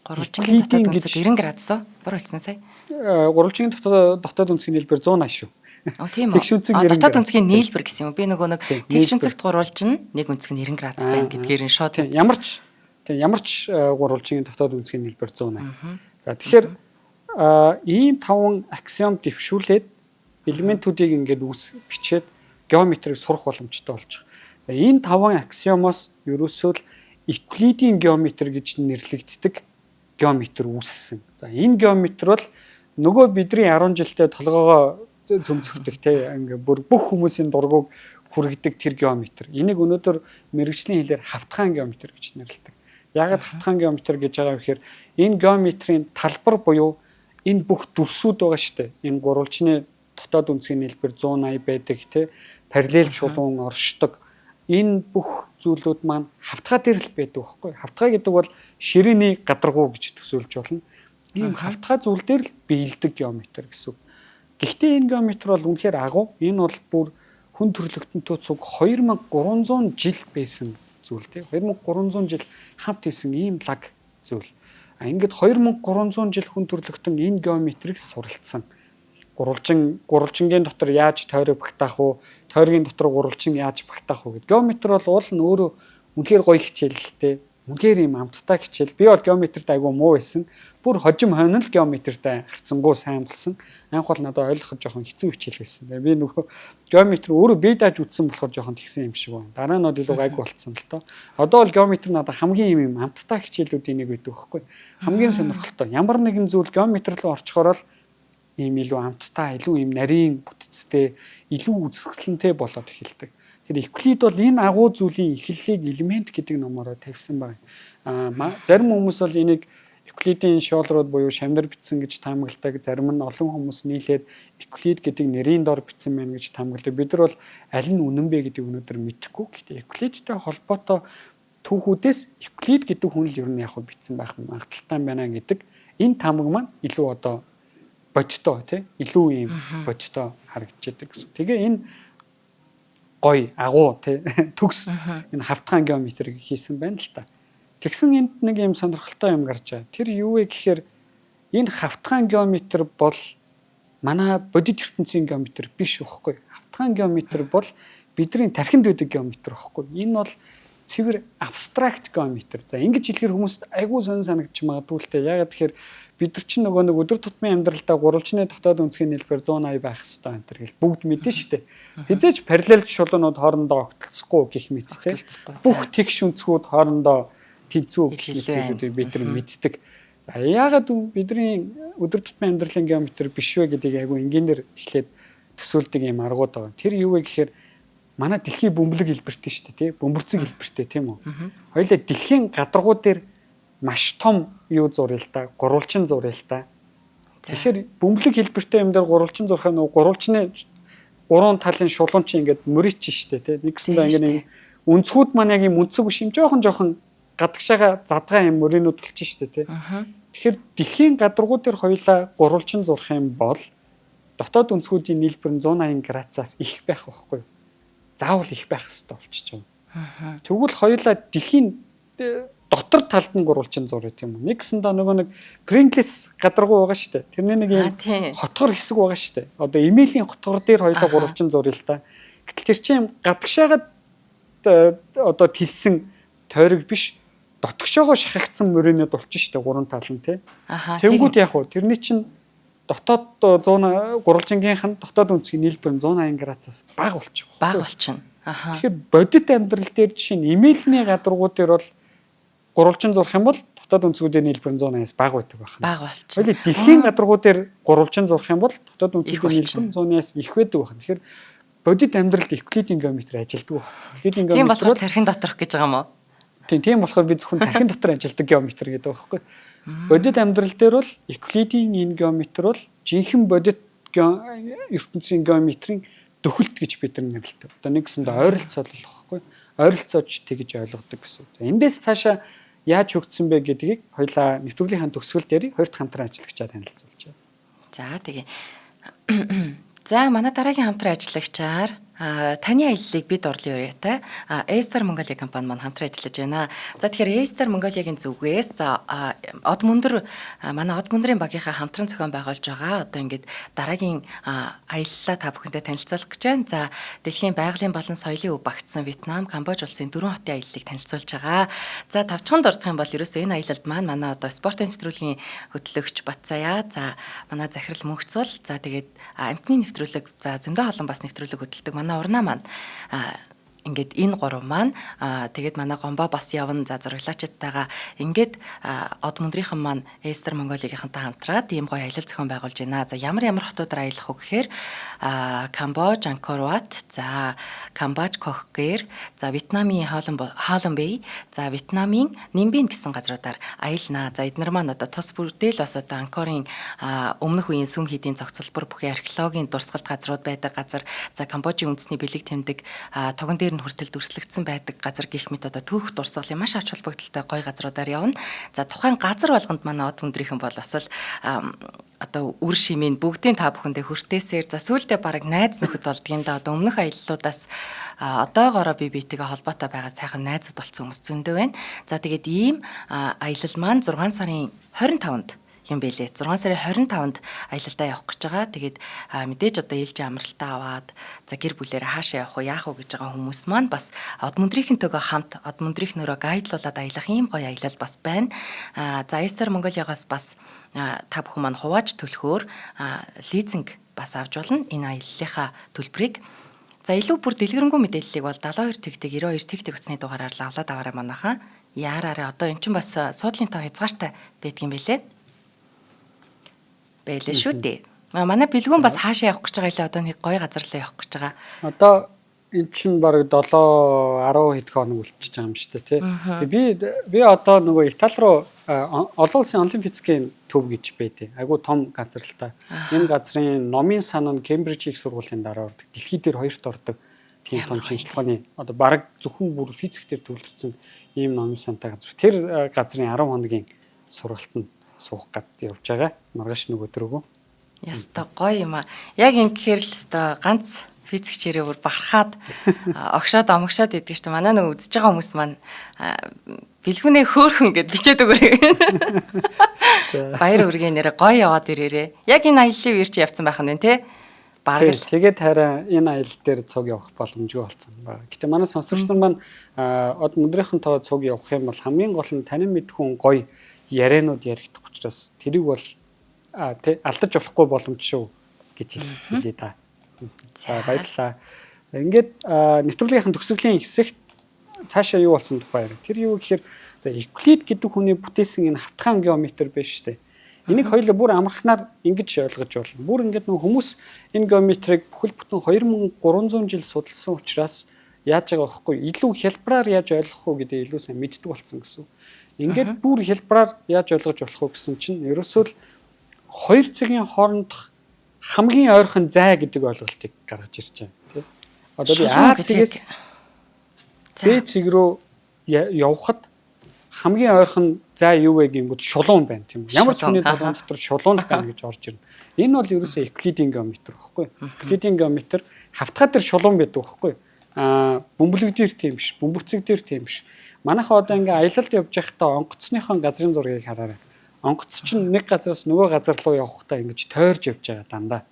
гурвалжингийн дотоод өнцөг 90 градус оо. Бүр хэлсэн сая. Гурвалжингийн дотоод өнцгийн нийлбэр 180 шүү. Тийм үү. Тэгш өнцөг 90 дотоод өнцгийн нийлбэр гэсэн юм. Би нөгөө нэг тэгш өнцөгт гурвалжин нэг өнцөг нь 90 градус байна гэдгээр нь шууд. Ямар ч гурвалжингийн дотоод өнцгийн нийлбэр 180. За тэгэхээр ийм 5 аксиом дэвшүүлээд элементүүдийг ингээд бичээд геометрийг сурах боломжтой болж байгаа. За энэ 5 аксиомоос ерөөсөө л Евклидийн геометр гэж нэрлэгддэг геометр үүссэн. За энэ геометр бол нөгөө бидний 10 жилдээ толгоогоо цөмцөгдөг те ингээ бүр бүх хүмүүсийн дургуг хүргэдэг тэр геометр. Энийг өнөөдөр мэрэгжлийн хэлээр хавтгаан геометр гэж нэрлэдэг. Яагаад хавтгаан геометр гэж байгаа вэ гэхээр энэ геометрийн талбар буюу энэ бүх дүрсүүд байгаа шүү дээ. Энэ гурвалжны дотоод өнцгийн нийлбэр 180 байдаг те параллел шулуун оршдог. Энэ бүх зүйлүүд маань хавтгай дээр л байдаг байхгүй. Хавтгай гэдэг бол ширээний гадаргуу гэж төсөөлж болно. Ийм хавтгай зүйл дээр л биелдэг геометр гэсэн. Гэхдээ энэ геометр бол үнэхээр агуу. Энэ бол бүр хүн төрөлхтөнтэй цуг 2300 жил байсан зүйл тийм. 2300 жил хамт хийсэн ийм лаг зүйл. Ингээд 2300 жил хүн төрөлхтөн энэ геометрийг суралцсан. Гурвалжингийн дотор яаж тойрог багтаах уу, тойргийн дотор гурвалжин яаж багтаах уу гэдэг. Геометр бол уул нь өөрөө үнэхээр гоё хичээлтэй. Үнэхээр юм амттай хичээл. Би бол геометрт айгүй муу байсан. Бүр хожим хойно л геометртэй харцсангуу сайн болсон. Анх бол надад ойлгоход жоохон хэцүү хичээл байсан. Би нөгөө геометр өөрөө бие дааж үтсэн болохоор жоохон тэгсэн юм шиг байна. Дараа нь бол илүү гайгүй болцсон л доо. Одоо бол геометр надад хамгийн юм амттай хичээлүүдийн нэг байдаг байхгүй. Хамгийн сонирхолтой. Ямар нэгэн зүйл геометр руу орчхорол ийм илүү амттай, илүү ийм нарийн бүтцтэй, илүү үзэсгэлэнтэй болоод эхэлдэг. Тэгэхээр Евклид бол энэ агуу зүйлийн эхлэлийг элемент гэдэг номороо тавьсан байна. Зарим хүмүүс бол энийг Евклидийн шоолрууд буюу шамнар бичсэн гэж таамагладаг, зарим нь олон хүмүүс нийлээд Евклид гэдэг нэрийн дор бичсэн байна гэж таамагладаг. Бид нар бол аль нь үнэн бэ гэдгийг өнөөдөр мэдэхгүй. Гэхдээ Евклидтэй холбоотой түүхүүдээс Евклид гэдэг хүн л ер нь яг бичсэн байх магадaltaй байна гэдэг энэ таамаг маань илүү одоо бодтой тий илүү юм бодтой харагдчихдаг гэсэн. Тэгээ энэ гой агуу тий төгс энэ хавтгаан геометрийг хийсэн байна л та. Тэгсэн энд нэг юм сонирхолтой юм гарч байгаа. Тэр юу вэ гэхээр энэ хавтгаан геометр бол манай бодит ертөнцийн геометр биш байхгүй. Хавтгаан геометр бол бидний тархинд байдаг геометр байхгүй. Энэ бол цэвэр абстракт геометр. За ингэж хэлэхээр хүмүүст айгүй сонир санагдчих магадгүй л те. Яагаад тэгэхээр бид нар чинь нөгөө нэг өдөр тутмын амьдралдаа гурвалжны дотоод өнцгийн нийлбэр 180 байх хэрэгтэй энэ төр гэл бүгд мэдэн штэ. Хэзээ ч параллел шулуунууд хоорондоо огтлцохгүй гэх мэт те. Бүх тэгш өнцгүүд хоорондоо тэнцүү гэх зүйлүүдийг бид нар мэддэг. За яагаад бидний өдөр тутмын амьдралын геометр биш вэ гэдгийг айгүй энгийнээр эхлээд төсөөлдөг юм аргууд байгаа. Тэр юу вэ гэхээр манай дэлхийн бөмбөлөг хэлбэртэй шүү дээ тий бөмбөрцөг хэлбэртэй тийм үү. Хоёулаа дэлхийн гадаргуу дээр маш том юу зуръя л да гурвалжин зуръя л да. Тэгэхээр бөмбөлөг хэлбэртэй юм дээр гурвалжин зурхаа нөгөө гурвалжны гурван талын шулуун чи ингээд мөрич шүү дээ тий. Нэгсэндээ ингээд өнцгүүд маань яг юм өнцөг биш юм жоохон гадагшаага задгаа юм мөрийнүүд болчих шүү дээ тий. Тэгэхээр дэлхийн гадаргуу дээр хоёулаа гурвалжин зурх юм бол дотоод өнцгүүдийн нийлбэр нь 180 градусаас их байх байхгүй юу? Заавал их байх хэрэгтэй болчихж байгаа. Тэгвэл хоёулаа дэлхийн дотор талд нь гурвалжин зуръя тийм үү. Нэгсэндээ нөгөө нэг Pringles гадаргуу байгаа шүү дээ. Тэрний нэг юм хотгор хэсэг байгаа шүү дээ. Одоо эмээлийн хотгор дээр хоёулаа гурвалжин зуръя л да. Гэтэл тэр чинь гадагшаагаад одоо тэлсэн тойрог биш дотгошоогоо шахагдсан мөрийнөд болчих шүү дээ гурван тал нь тий. Тэнгүүд яг уу тэрний чинь дотоод 100 гурвалжингийнх нь дотоод өнцгийн нийлбэр 180 градусаас бага болчих. Бага болчихно. Тэгэхээр бодит амьдрал дээр жишээ нь эмээлний гадаргуу дээр бол гурвалжин зурх юм бол дотоод үнцгүүдийн нийлбэр нь 180-аас бага байдаг байна. Бага болчих. Хоёул дэлхийн гадаргуу дээр гурвалжин зурх юм бол дотоод үнцгүүдийн нийлбэр 100-аас их байдаг байна. Тэгэхээр бодит амьдралд Евклидийн геометри ажилладаг байна. Евклидийн Тийм геометри болохоор тархин доторх гэж байгаа юм уу? Тийм болохоор би зөвхөн тархин дотор ажилладаг геометри гэдэг байгаа байхгүй. Бодит амьдрал дээр бол Евклидийн энэ геометри бол жинхэнэ бодит ертөнцийн геометрийн дөхөлт гэж бид нар нэрлэдэг. Одоо нэг гэсэндээ ойролцоол болохгүй. Ойролцоож тэгж ойлгодог гэсэн. За эндээс цаашаа яаж хөгжсөн бэ гэдгийг хоёлаа нэвтрүүлгийн төгсгөл дээр хоёрт хамтран ажиллагчаа танилцуулж байна. За тэгээ. За манай дараагийн хамтран ажиллагчаар таны аяллыг бид орлын өрөөтэй A-Star Mongolia компани маань хамтран ажиллаж байна. За тэгэхээр A-Star Mongolia-гийн зүгээс Од Мөндөр манай Од Мөндрийн багийнхаа хамтран зохион байгуулж байгаа. Одоо ингээд дараагийн аяллаа та бүхэнтэй танилцуулах гэж байна. За дэлхийн байгалийн болон соёлын өв багтсан Вьетнам, Камбож улсын 4 хотын аяллыг танилцуулж байгаа. За тавчхан дурдах юм бол ерөөсөө энэ аялалд маань манай одоо спортын нэвтрүүлгийн хөтлөгч Батцаяа, за манай захирал Мөнхцөл, за тэгээд амтны нэвтрүүлэг, за зөндөө олон бас нэвтрүүлэг хөтэлдэг манай урнаа маань ингээд энэ гурав маань тэгээд манай гомбо бас явна, за зураглаачдтайгаа ингээд Од Мөндрийнхэн маань A-Star Mongolia-гийнхантай хамтраад ийм гоё аялал зохион байгуулж байна. За ямар хотуудаар аялах вэ гэхээр Камбож, Angkor Wat, за Камбож, Кохгэр, за Вьетнамын Halong Bay, за Вьетнамын Нимбин гэсэн газруудаар аялнаа. За эдгээр маань одоо тус бүрдэл бас одоо Angkor-ын өмнөх үеийн сүм хийдийн зохицолбор бүхий археологийн дурсгалт газрууд байдаг газар, за Камбожийн үндэсний бэлэг тэмдэг тогон дээр хүртэл дүрслэгдсэн байдаг газар гэх мэт одоо түүх дурсгалын маш ач холбогдолтой гоё газруудаар явна. За тухайн газар болгонд манай Од Мөндрийнхэн бол бас л одоо үр шимийн бүгдийн та бүхэндээ хүртээсээр за сүүлдээ бараг найз нөхөд болдго юм да. Одоо өмнөх аяллуудаас одоогоороо бие биетэйгээ холбоотой байгаа сайхан найзууд болсон хүмүүс зөндөө байна. За тэгээд ийм аялал маань 6 сарын 25-нд юм бэлээ. 6 сарын 25-нд аялалдаа явах гэж байгаа. Тэгээд мэдээж одоо ээлжийн амралтаа аваад за гэр бүлээрээ хаашаа явах вэ, яах вэ гэж байгаа хүмүүс маань бас Од Мөндрийнхэнтэйгээ хамт Од Мөндрийнхнөрөө гайдлуулад аялах ийм гоё аялал бас байна. За A-Star Mongolia-гаас бас та бүхэн маань хувааж төлөхөөр лизинг бас авч болно. Энэ аяллахаа төлбөрийг. За илүү бүр дэлгэрэнгүй мэдээллийг бол 72 тэгтэг 92 тэгтэг утасны дугаараар авлаад аваарай манайхаа. Яараараа одоо эн чинь бас суудлын тав хязгаартай байдгийн байлээ. Байлээ шүү дээ. Манай бэлгүүн бас хаашаа явах гэж байгаа илээ, одоо нэг гоё газар руу явах гэж байгаа. Одоо эн чинь бараг 7-10 хэд хоног үлчиж байгаа юм шүү дээ тий. Би одоо нөгөө Итали руу олон улсын олимпицкийн төв гэж байдیں۔ Айгу том газар л та. Энэ газрын номын сан нь Кембриж их сургуулийн дараа ордог. Дэлхий дээр хоёрт ордог тийм том шинжилгээний одоо бараг зөвхөн бүр физик дээр төвлөрсөн ийм номын сантай газар. Тэр газрын 10 хоногийн сургалтанд суух гад явж байгаа. Маргааш нөгөө дөрөвөө. Яста гоё юм аа. Яг ингэхээр л өстой ганц физик чирээ бүр бахархаад огшоод омогшоод идэг шүү дээ. Манай нөгөө үзэж байгаа хүмүүс маань бэлгүнээ хөөхөн гэд бичээд өгөөрэй. Баяр үргийн нэрэ гоё яваад ирээрээ. Яг энэ аяллаа үер чи явцсан байх нь те. Бараг л. Тэгээд хараа энэ аялал дээр цуг явах боломжгүй болсон байна. Гэтэ манай сонсогч нар маань Од Мөндрийнхэн тоо цуг явах юм бол хамгийн гол нь танин мэдхүүн гоё яриануд яригдах учраас тэрийг бол алдаж болохгүй боломж шүү гэж хэлээ та. За баярлалаа. Ингээд нэвтрүүлгийн төгсгөлийн хэсэгт цаашаа юу болсон тухай ярив. Тэр юу гэхээр за Евклид гэдэг хүний бүтээсэн энэ хавтгаан геометр байна шүү дээ. Энийг хоёулаа бүр амархнаар ингэж ойлгож болно. Бүр ингээд нөгөө хүмүүс энэ геометрийг бүхэл бүтэн 2300 жил судалсан учраас яаж байгаа байхгүй илүү хялбараар яаж ойлгох вэ гэдэг илүү сайн мэддэг болсон гэсэн. Ингээд бүр хялбараар яаж ойлгож болох вэ гэсэн чинь ерөөсөө л хоёр цагийн хоорондох хамгийн ойрхон зай гэдэг ойлголтыг гаргаж ирж байгаа тийм. Одоо би А цэгээс Б цэг рүү явхад хамгийн ойрхон зай юу вэ гингүүд шулуун байна тийм үү. Ямар ч хүний толгойн дотор шулуун байна гэж орж ирнэ. Энэ бол ерөөсөө Евклидийн геометр байхгүй. Евклидийн геометр хавтгай дээр шулуун байдаг байхгүй. Бөмбөлөг дээр тийм биш, бөмбөрцөг дээр тийм биш. Манайхаа одоо ингээ аялалд явж байхдаа онгоцныхон газрын зургийг хараарай. Онгоц чинь нэг газараас нөгөө газар руу явахдаа ингэж тойрж явж байгаа дандаа.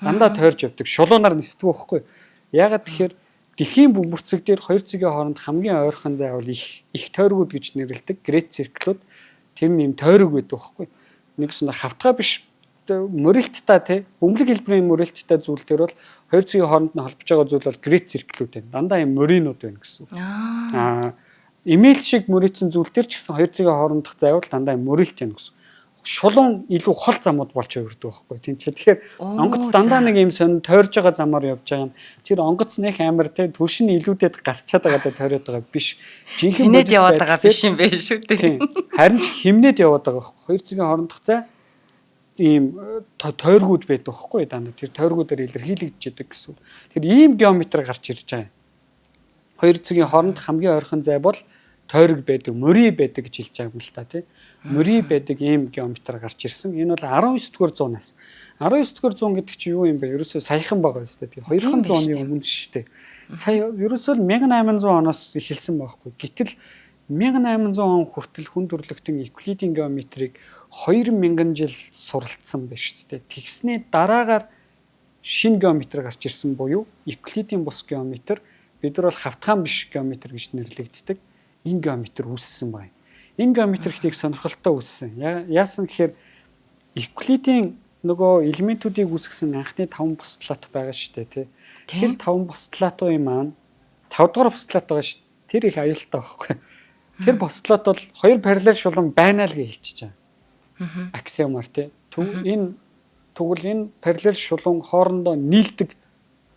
Дандаа тойрж явдаг. Шулуунаар нисдэг байхгүй. Яагаад тэгэхээр дэлхийн бөмбөрцөг дээр хоёр цэгийн хооронд хамгийн ойрхон зай бол их тойргууд гэж нэрлэдэг. Great Circle-ууд тэр нэм тойрог байдаг байхгүй. Нэгсэн хавтгай биш мөрөлттэй тий бөмбөлөг хэлбэрийн мөрөлттэй зүйл дээр бол хоёр цэгийн хооронд нь холбож байгаа зүйл бол Great Circle-ууд байна. Дандаа юм мөрийнүүд байна гэсэн. имэйл шиг мөрийдсэн зүйл дээр ч гэсэн хоёр цагийн хоорондох зайвал дандаа мөрөөлт юм гэсэн. Шулуун илүү хол замууд болж өгдөг байхгүй тийм ч. Тэгэхээр онгоц дандаа нэг юм сонь тойрж байгаа замаар явж байгаа юм. Тэр онгоц нэх амар те түлшин илүүдэд гарчаад байгаа тойроод байгаа биш. Хинээд яваад байгаа биш юм байна шүү дээ. Харин химнээд яваад байгаа байхгүй. Хоёр цагийн хоорондох зай ийм тойргууд байдаг байхгүй дандаа. Тэр тойргуудаар илэрхийлэгдэж байдаг гэсэн. Тэр ийм геометр гарч ирж байгаа юм. Хоёр цагийн хооронд хамгийн ойрхон зай бол тойрог байдаг, мөрий байдаг гэж хэлж байгаа юм л та тий. Мөрий байдаг ийм геометр гарч ирсэн. Энэ бол 19-р зуунаас. 19-р зуун гэдэг чинь юу юм бэ? Ерөөсөө саяхан байгаа шүү дээ. 200 оны өмнө шүү дээ. Сая ерөөсөө 1800 оноос эхэлсэн байхгүй. Гэтэл 1800 он хүртэл хүн төрөлхтөн Евклидийн геометрийг 2000 жил суралцсан байна шүү дээ. Тэгснээ дараагаар шинэ геометр гарч ирсэн буюу Евклидийн бус геометр. Бид нар бол хавтгаан биш геометр гэж нэрлэгддэг. Энэ геометр үүссэн байна. Энэ геометр ихийг сонирхолтой үүссэн. Яасан гэхээр Евклидийн нөгөө элементүүдийг үүсгэсэн анхны 5 постулат байгаа шүү дээ, тий. Тэр 5 постулатын маань 5 дугаар постулат байгаа шүү. Тэр их аюултай байхгүй. Тэр постулат бол хоёр параллел шулуун байна л гэж хэлчихэж байгаа. Аксиомаар тий. Тэгвэл энэ параллел шулуун хоорондоо нийлдэг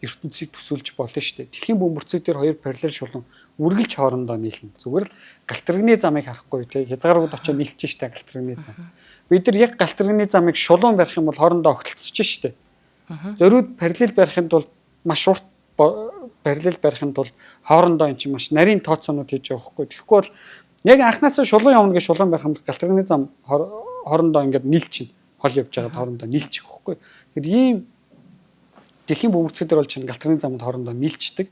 ертөнцийг төсөөлж болно шүү дээ. Дэлхийн бөмбөрцөг дээр хоёр параллел шулуун үргэлж хоорондоо нийлнэ. Зүгээр л галтрагны замыг харахгүй тий. Хязгаарууд очиж нийлж штэ галтрагны зам. Бид нар яг галтрагны замыг шулуун барих юм бол хоорондоо огтлцож штэ. Зориуд параллел барихын тулд маш урт параллел барихын тулд хоорондоо эн чинь маш нарийн тооцоонууд хийж байгаа хгүй. Тэгэхгүй бол яг анхнаасаа шулуун явна гэж шулуун барих юм бол галтрагны зам хоорондоо ингээд нийлчихнэ. Хол явж байгаа хоорондоо нийлчих хгүй. Тэгэхээр ийм дэлхийн бөмбөрцөг дээр бол чинь галтрагны замд хоорондоо нийлцдэг.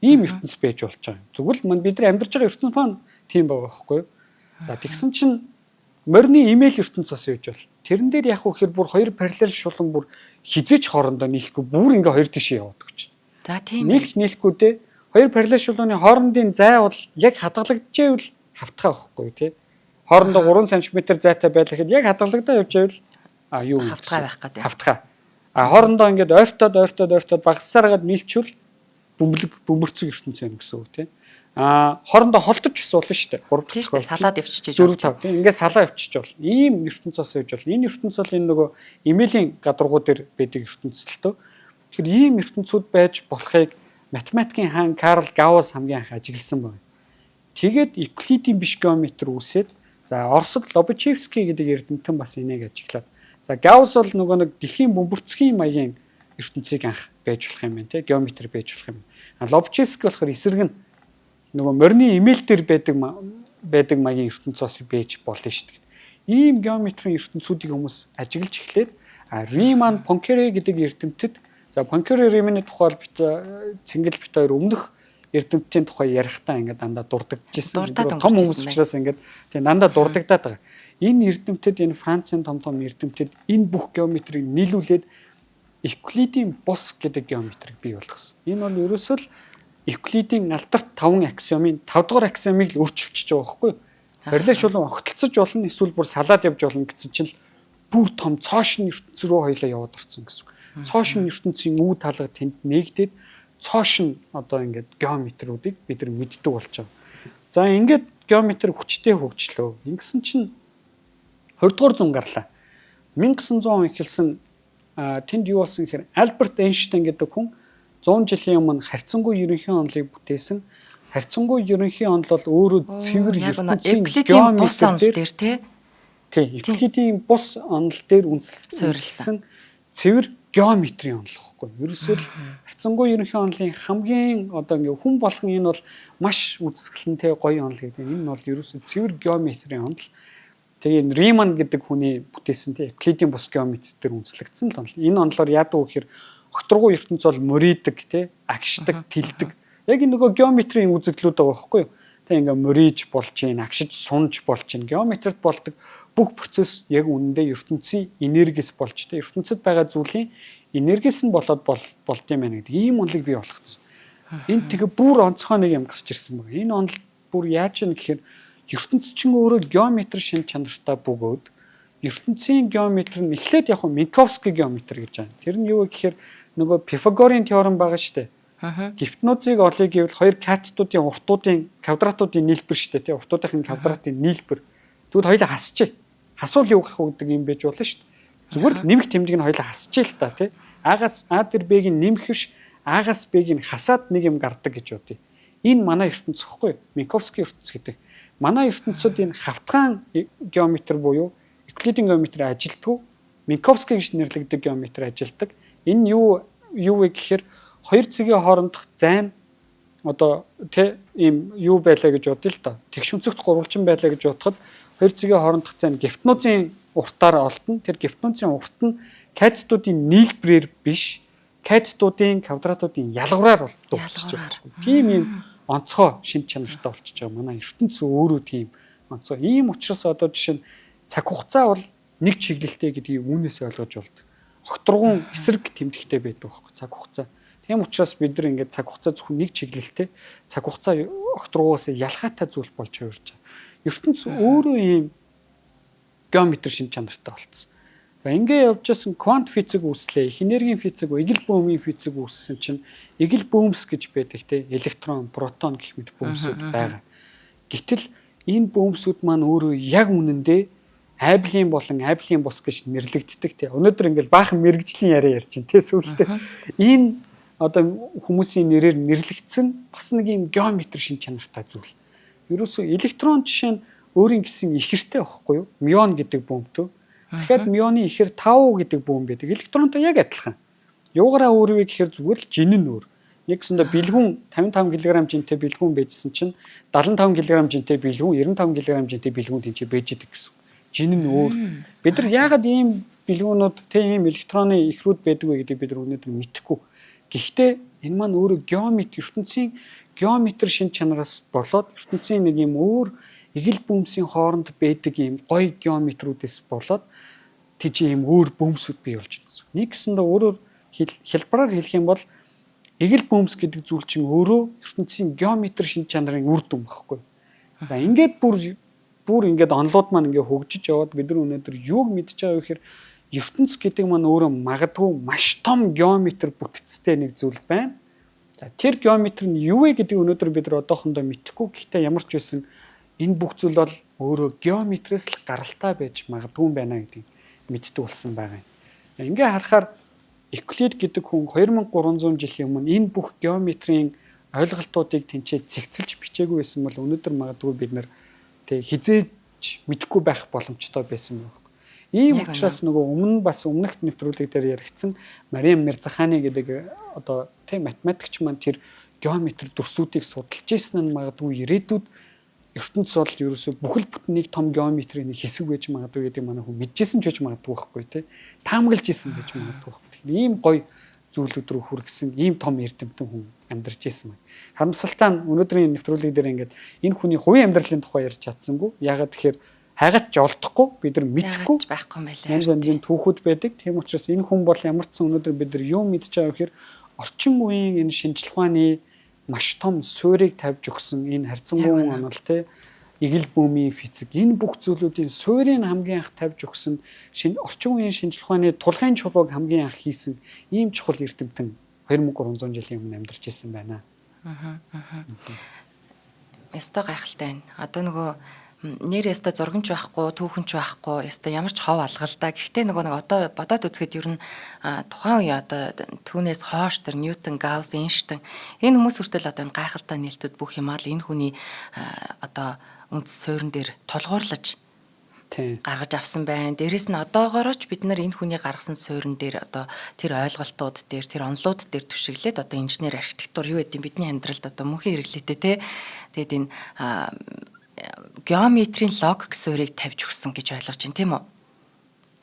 Ийм ертөнц байж болж байгаа. Зүгэл мань бид нар амьдарч байгаа ертөнц маань тийм байгаа байхгүй юу? За тэгсэн чинь морины имэйл ертөнц бас байж бол. Тэрэн дээр яг үхээр бүр хоёр параллел шулуун бүр хизээч хоорондоо нийлэхгүй бүр ингээ хоёр тишээ яваад гэж. За тийм. Нийлэхгүй дээ. Хоёр параллел шулууны хоорондын зай бол яг хадгалагдчихвэл хавтгах байхгүй тий. Хоорондоо 3 см зайтай байлаа гэхэд яг хадгалагдаа явж байвал юу хавтгах байх гэдэг. Хавтгах. Хоорондоо ингээд ойртоод багассараад нийлчүүл бөмбөрцөг ертөнц юм гэсэн үг тийм. Хоорондоо холдож суулна шүү дээ. 3 тийм салаад явчихж болж байна. Ингээд салаа явчихж бол ийм ертөнц бас явж бол энэ ертөнц бол энэ нөгөө имэйлийн гадаргуу дээр байдаг ертөнц л төө. Тэгэхээр ийм ертөнцүүд байж болохыг математикийн хаан Карл Гауss хамгийн анх ажигласан байна. Тэгээд Евклидийн биш геометр үүсээд за Оросд Лобачевский гэдэг эрдэмтэн бас энийг ажиглаад. За Гауss бол нөгөө нэг дэлхийн бөмбөрцгийн маягийн ертөнцийг анх байж болох юм байна те геометр байж болох юм. Лобачевский болохоор эсрэг нь нөгөө морины имэйл дээр байдаг маягийн ертөнц бас байж болно шүү дээ. Ийм геометрийн ертөнцүүдийг хүмүүс ажиглаж эхлээд Риман Понкере гэдэг эрдэмтэд за Понкере Риманы тухай цэнгэл бит хоёр өмнөх эрдэмтдийн тухай ярихдаа ингээд дандаа дурддагжсэн. Том хүмүүс учраас ингээд тийм дандаа дурддагдаад байгаа. Энэ эрдэмтэд энэ Францын том эрдэмтэд энэ бүх геометрийг нийлүүлээд Евклидийн бус гэдэг геометрийг бий болгосон. Энэ бол ерөөсөө л Евклидийн алдарт 5 аксиомын 5 дугаар аксиомыг л өөрчилчихөж байгаа байхгүй юу? Параллел шулуун огтлцож болно, эсвэл бүр салаад явж болно гэсэн чинь бүр том цоошин ертөнц рүү хоёлаа яваад орсон гэсэн. Цоошин ертөнцийн үе талга тэнд нэгдээд цоошин одоо ингээд геометруудыг бид нар мэддэг болж байгаа. За ингээд геометр хүчтэй хөгжлөө. Ингэсэн чинь 20 дугаар зуун гарлаа. 1900 он эхэлсэн тэнд юу болсон гэхээр Альберт Эйнштейн гэдэг хүн 100 жилийн өмнө харьцангуй ерөнхий онолыг бүтээсэн. Харьцангуй ерөнхий онол бол өөрөө цэвэр ертөнцийн бус онол дээр тий. Евклидийн бус онол дээр үндэслэн цэвэр геометрийн онол гэхгүй. Ерөөсөө харьцангуй ерөнхий онолын хамгийн одоо ингээ хүн болгон энэ бол маш үзэсгэлэнтэй гоё онол гэдэг. Энэ нь бол ерөөсөө цэвэр геометрийн онол. Тэгээ Риман гэдэг хүний бүтээсэн тий Евклидийн бус геометр дээр үндэслэгдсэн л онол. Энэ онолоор яадаг вэ гэхээр огторгуу ертөнц бол мөрийдэг тий агшдаг, тэлдэг. Яг энэ нөгөө геометрийн үзэгдлүүд байгаа байхгүй юу? Тэг ингээ мөрийж болж гин, агшиж сунж болж гин. Геометрид болдог бүх процесс яг үнэндээ ертөнцийн энергиэс болж тий ертөнцид байгаа зүйлийн энергиэс нь болоод болд юм байна гэдэг. Ийм онолыг бий болгоцсон. Энд тэгээ бүр онцгой нэг юм гарч ирсэн байна. Энэ онол бүр яаж юм гэхээр ертөнц чинь өөрөө геометр шин чанартай бөгөөд ертөнцийн геометр нь эхлээд яг Минковский геометр гэж байна. Тэр нь юу вэ гэхээр нөгөө Пифагорын теорем байгаа шүү дээ. Гифтнуудыг олъё гэвэл хоёр катетуудын уртуудын квадратуудын нийлбэр шүү дээ тий. Уртуудын квадратын нийлбэр. Тэгвэл хоёулаа хасчих. Хасвал юу гэх үг юм байж болно шүү дээ. Зүгээр л нэмэх тэмдэг нь хоёулаа хасчих л та тий. А-гаас А дээр Б-ийг нэмэх биш А-гаас Б-ийг хасаад нэг юм гардаг гэж бодъё. Энэ манай ертөнц гэхгүй. Минковский ертөнц гэдэг. Манай ертөнцид энэ хавтгаан геометр буюу Евклидийн геометр ажилтгүй. Минковский гэж нэрлэгдэх геометр ажилдаг. Энэ юу вэ гэхээр хоёр цэгийн хоорондох зайн одоо тэ ийм юу байлаа гэж бодъё л доо. Тэгш өнцөгт гурвалжин байлаа гэж бодоход хоёр цэгийн хоорондох зайн гифтнуудын уртаар олдно. Тэр гифтнуудын урт нь катетуудын нийлбэрээр биш, катетуудын квадратуудын ялгуураар болчихж байгаа. Тийм ийм онцгой шин чанартай болчихж байгаа. Манай ертөнц өөрөө тийм онцгой. Ийм учраас одоо жишээ нь цаг хугацаа бол нэг чиглэлтэй гэдгийг үүнээс ойлгож болдог. Огторгон эсрэг тэмдэгтэй байдаг байхгүй цаг хугацаа. Тийм учраас бид нар ингээд цаг хугацаа зөвхөн нэг чиглэлтэй цаг хугацаа огторгоос ялгаатай зүйл болж хувирч байгаа. ертөнц өөрөө ийм геометр шин чанартай болцсон. За ингээ явж байсан квант физик үүслээ, их энергийн физик, эгэл бөөмийн физик үүссэн чинь эгэл бөөмс гэж байдаг те электрон, протон гэх мэт бөөмсүүд байгаа. Гэтэл энэ бөөмсүүд маань өөрөө яг үнэндээ айблын болон айблын бус гэж нэрлэгддэг те. Өнөөдөр ингээл баахан мэрэгжлийн яриа ярьж байна те сүүлдээ. Энэ одоо хүмүүсийн нэрээр нэрлэгдсэн бас нэг юм геометр шин чанартай зүйл. Ерөөсөө электрон жишээ нь өөрийн гэсэн ихэртэй байхгүй юу? Мион гэдэг бөөмтөө. Тэгэхээр мионы ихэр 5 гэдэг бөөм байдаг. Электронтой яг адилхан. Юугаараа өөр вэ гэхээр зүгээр л жин нь өөр. Яг гэсэндээ бэлгүүн 55 кг жинтэй бэлгүүн байжсэн чинь 75 кг жинтэй бэлгүүн 95 кг жинтэй бэлгүүн тэнцээ байж идэг гэсэн. Жин нь өөр. Бид нар яагаад ийм бэлгүүнүүд тийм электроны ихрүүд байдаг вэ гэдгийг бид нар өнөөдөр мэдэхгүй. Гэхдээ энэ маань өөрөө геометр ертөнцийн геометр шин чанараас болоод ертөнцийн нэг юм өөр эгэл бөөмсийн хооронд байдаг ийм гоё геометрүүдээс болоод тийч ийм өөр бөөмсүүд бий болж байна гэсэн. Нэг гэсэндээ өөрөөр хэлбараар хэлэх юм бол эгэл бөөмс гэдэг зүйл чинь өөрөө ертөнцийн геометр шин чанарын үр дүн багхгүй. За ингээд бүр ингээд онлууд маань ингээд хөгжиж яваад бид нар өнөөдөр юуг мэдж байгаа вэ гэхээр ертөнц гэдэг маань өөрөө магадгүй маш том геометр бүтцтэй нэг зүйл байна. За тэр геометр нь юу вэ гэдгийг өнөөдөр бид нар одоохондоо мэдэхгүй. Гэхдээ ямар ч байсан энэ бүх зүйл бол өөрөө геометрээс л гаралтай байж магадгүй байна гэдгийг мэддэг болсон байгаа юм. Ингээ харахаар Евклид гэдэг хүн 2300 жилийн өмнө энэ бүх геометрийн ойлголтуудыг тэнцээ зэгцэлж бичээгүй байсан бол өнөөдөр магадгүй бид нар тэг хизээж мэдэхгүй байх боломжтой байсан байх. Ийм учраас нөгөө өмнө бас өмнөх нэвтрүүлэг дээр яригдсан Мариам Мирзахани гэдэг одоо тийм математикч маань тэр геометр дүрсүүдийг судалж ирсэн нь магадгүй ирээдүйд ертөнц бол ерөөсө бүхэл бүтэн нэг том геометрийн нэг хэсэг байж магадгүй гэдэг манай хүн мэдчихсэн ч байж магадгүй байхгүй тий. Таамаглаж ирсэн байж магадгүй байхгүй. Ийм гоё зүйлүүд рүү хүргэсэн ийм том эрдэмтэн хүн амьдарч ирсэн байна. Харамсалтай нь өнөөдрийн нэвтрүүлэг дээр ингээд энэ хүний хувийн амьдралын тухай ярьж чадсангүй. Ягаад тэгэхээр хайгаач олдохгүй бид нар мэдэхгүй байхгүй юм байлаа. Янз янзын түүхүүд байдаг. Тийм учраас энэ хүн бол ямар ч сан өнөөдөр бид нар юу мэдж байгаа вэ гэхээр орчин үеийн энэ шинжлэх ухааны маш том суурийг тавьж өгсөн энэ харьцангуй онол те эгэл бөөмийн физик энэ бүх зүйлүүдийн суурийг хамгийн анх тавьж өгсөн орчин үеийн шинжлэх ухааны тулгын чулууг хамгийн анх хийсэн ийм чухал эрдэмтэн 2300 жилийн өмнө амьдарч ирсэн байна. Яста гайхалтай байна. Одоо нөгөө нэр яста зурганч байхгүй, түүхэнч байхгүй, яста ямар ч хов алгалдаа. Гэхдээ нөгөө нэг одоо бодоод үзэхэд ер нь тухайн үе одоо түүнээс хойш тэр Ньютон, Гаусс, Эйнштейн энэ хүмүүс хүртэл одоо энэ гайхалтай нээлтүүд бүх юмаа л энэ хүний одоо үндэс суурин дээр тулгуурлаж гаргаж авсан байна. Дээрэс нь одоогоороо ч бид нар энэ хүний гаргасан суурин дээр одоо тэр ойлголтууд дээр тэр онолууд дээр түшиглээд одоо инженер, архитектур юу гэдэг бидний амьдралд одоо мөнхийн хэрэглээтэй те. Тэгээд энэ геометрийн логик суурийг тавьж өгсөн гэж ойлгож байна тийм үү?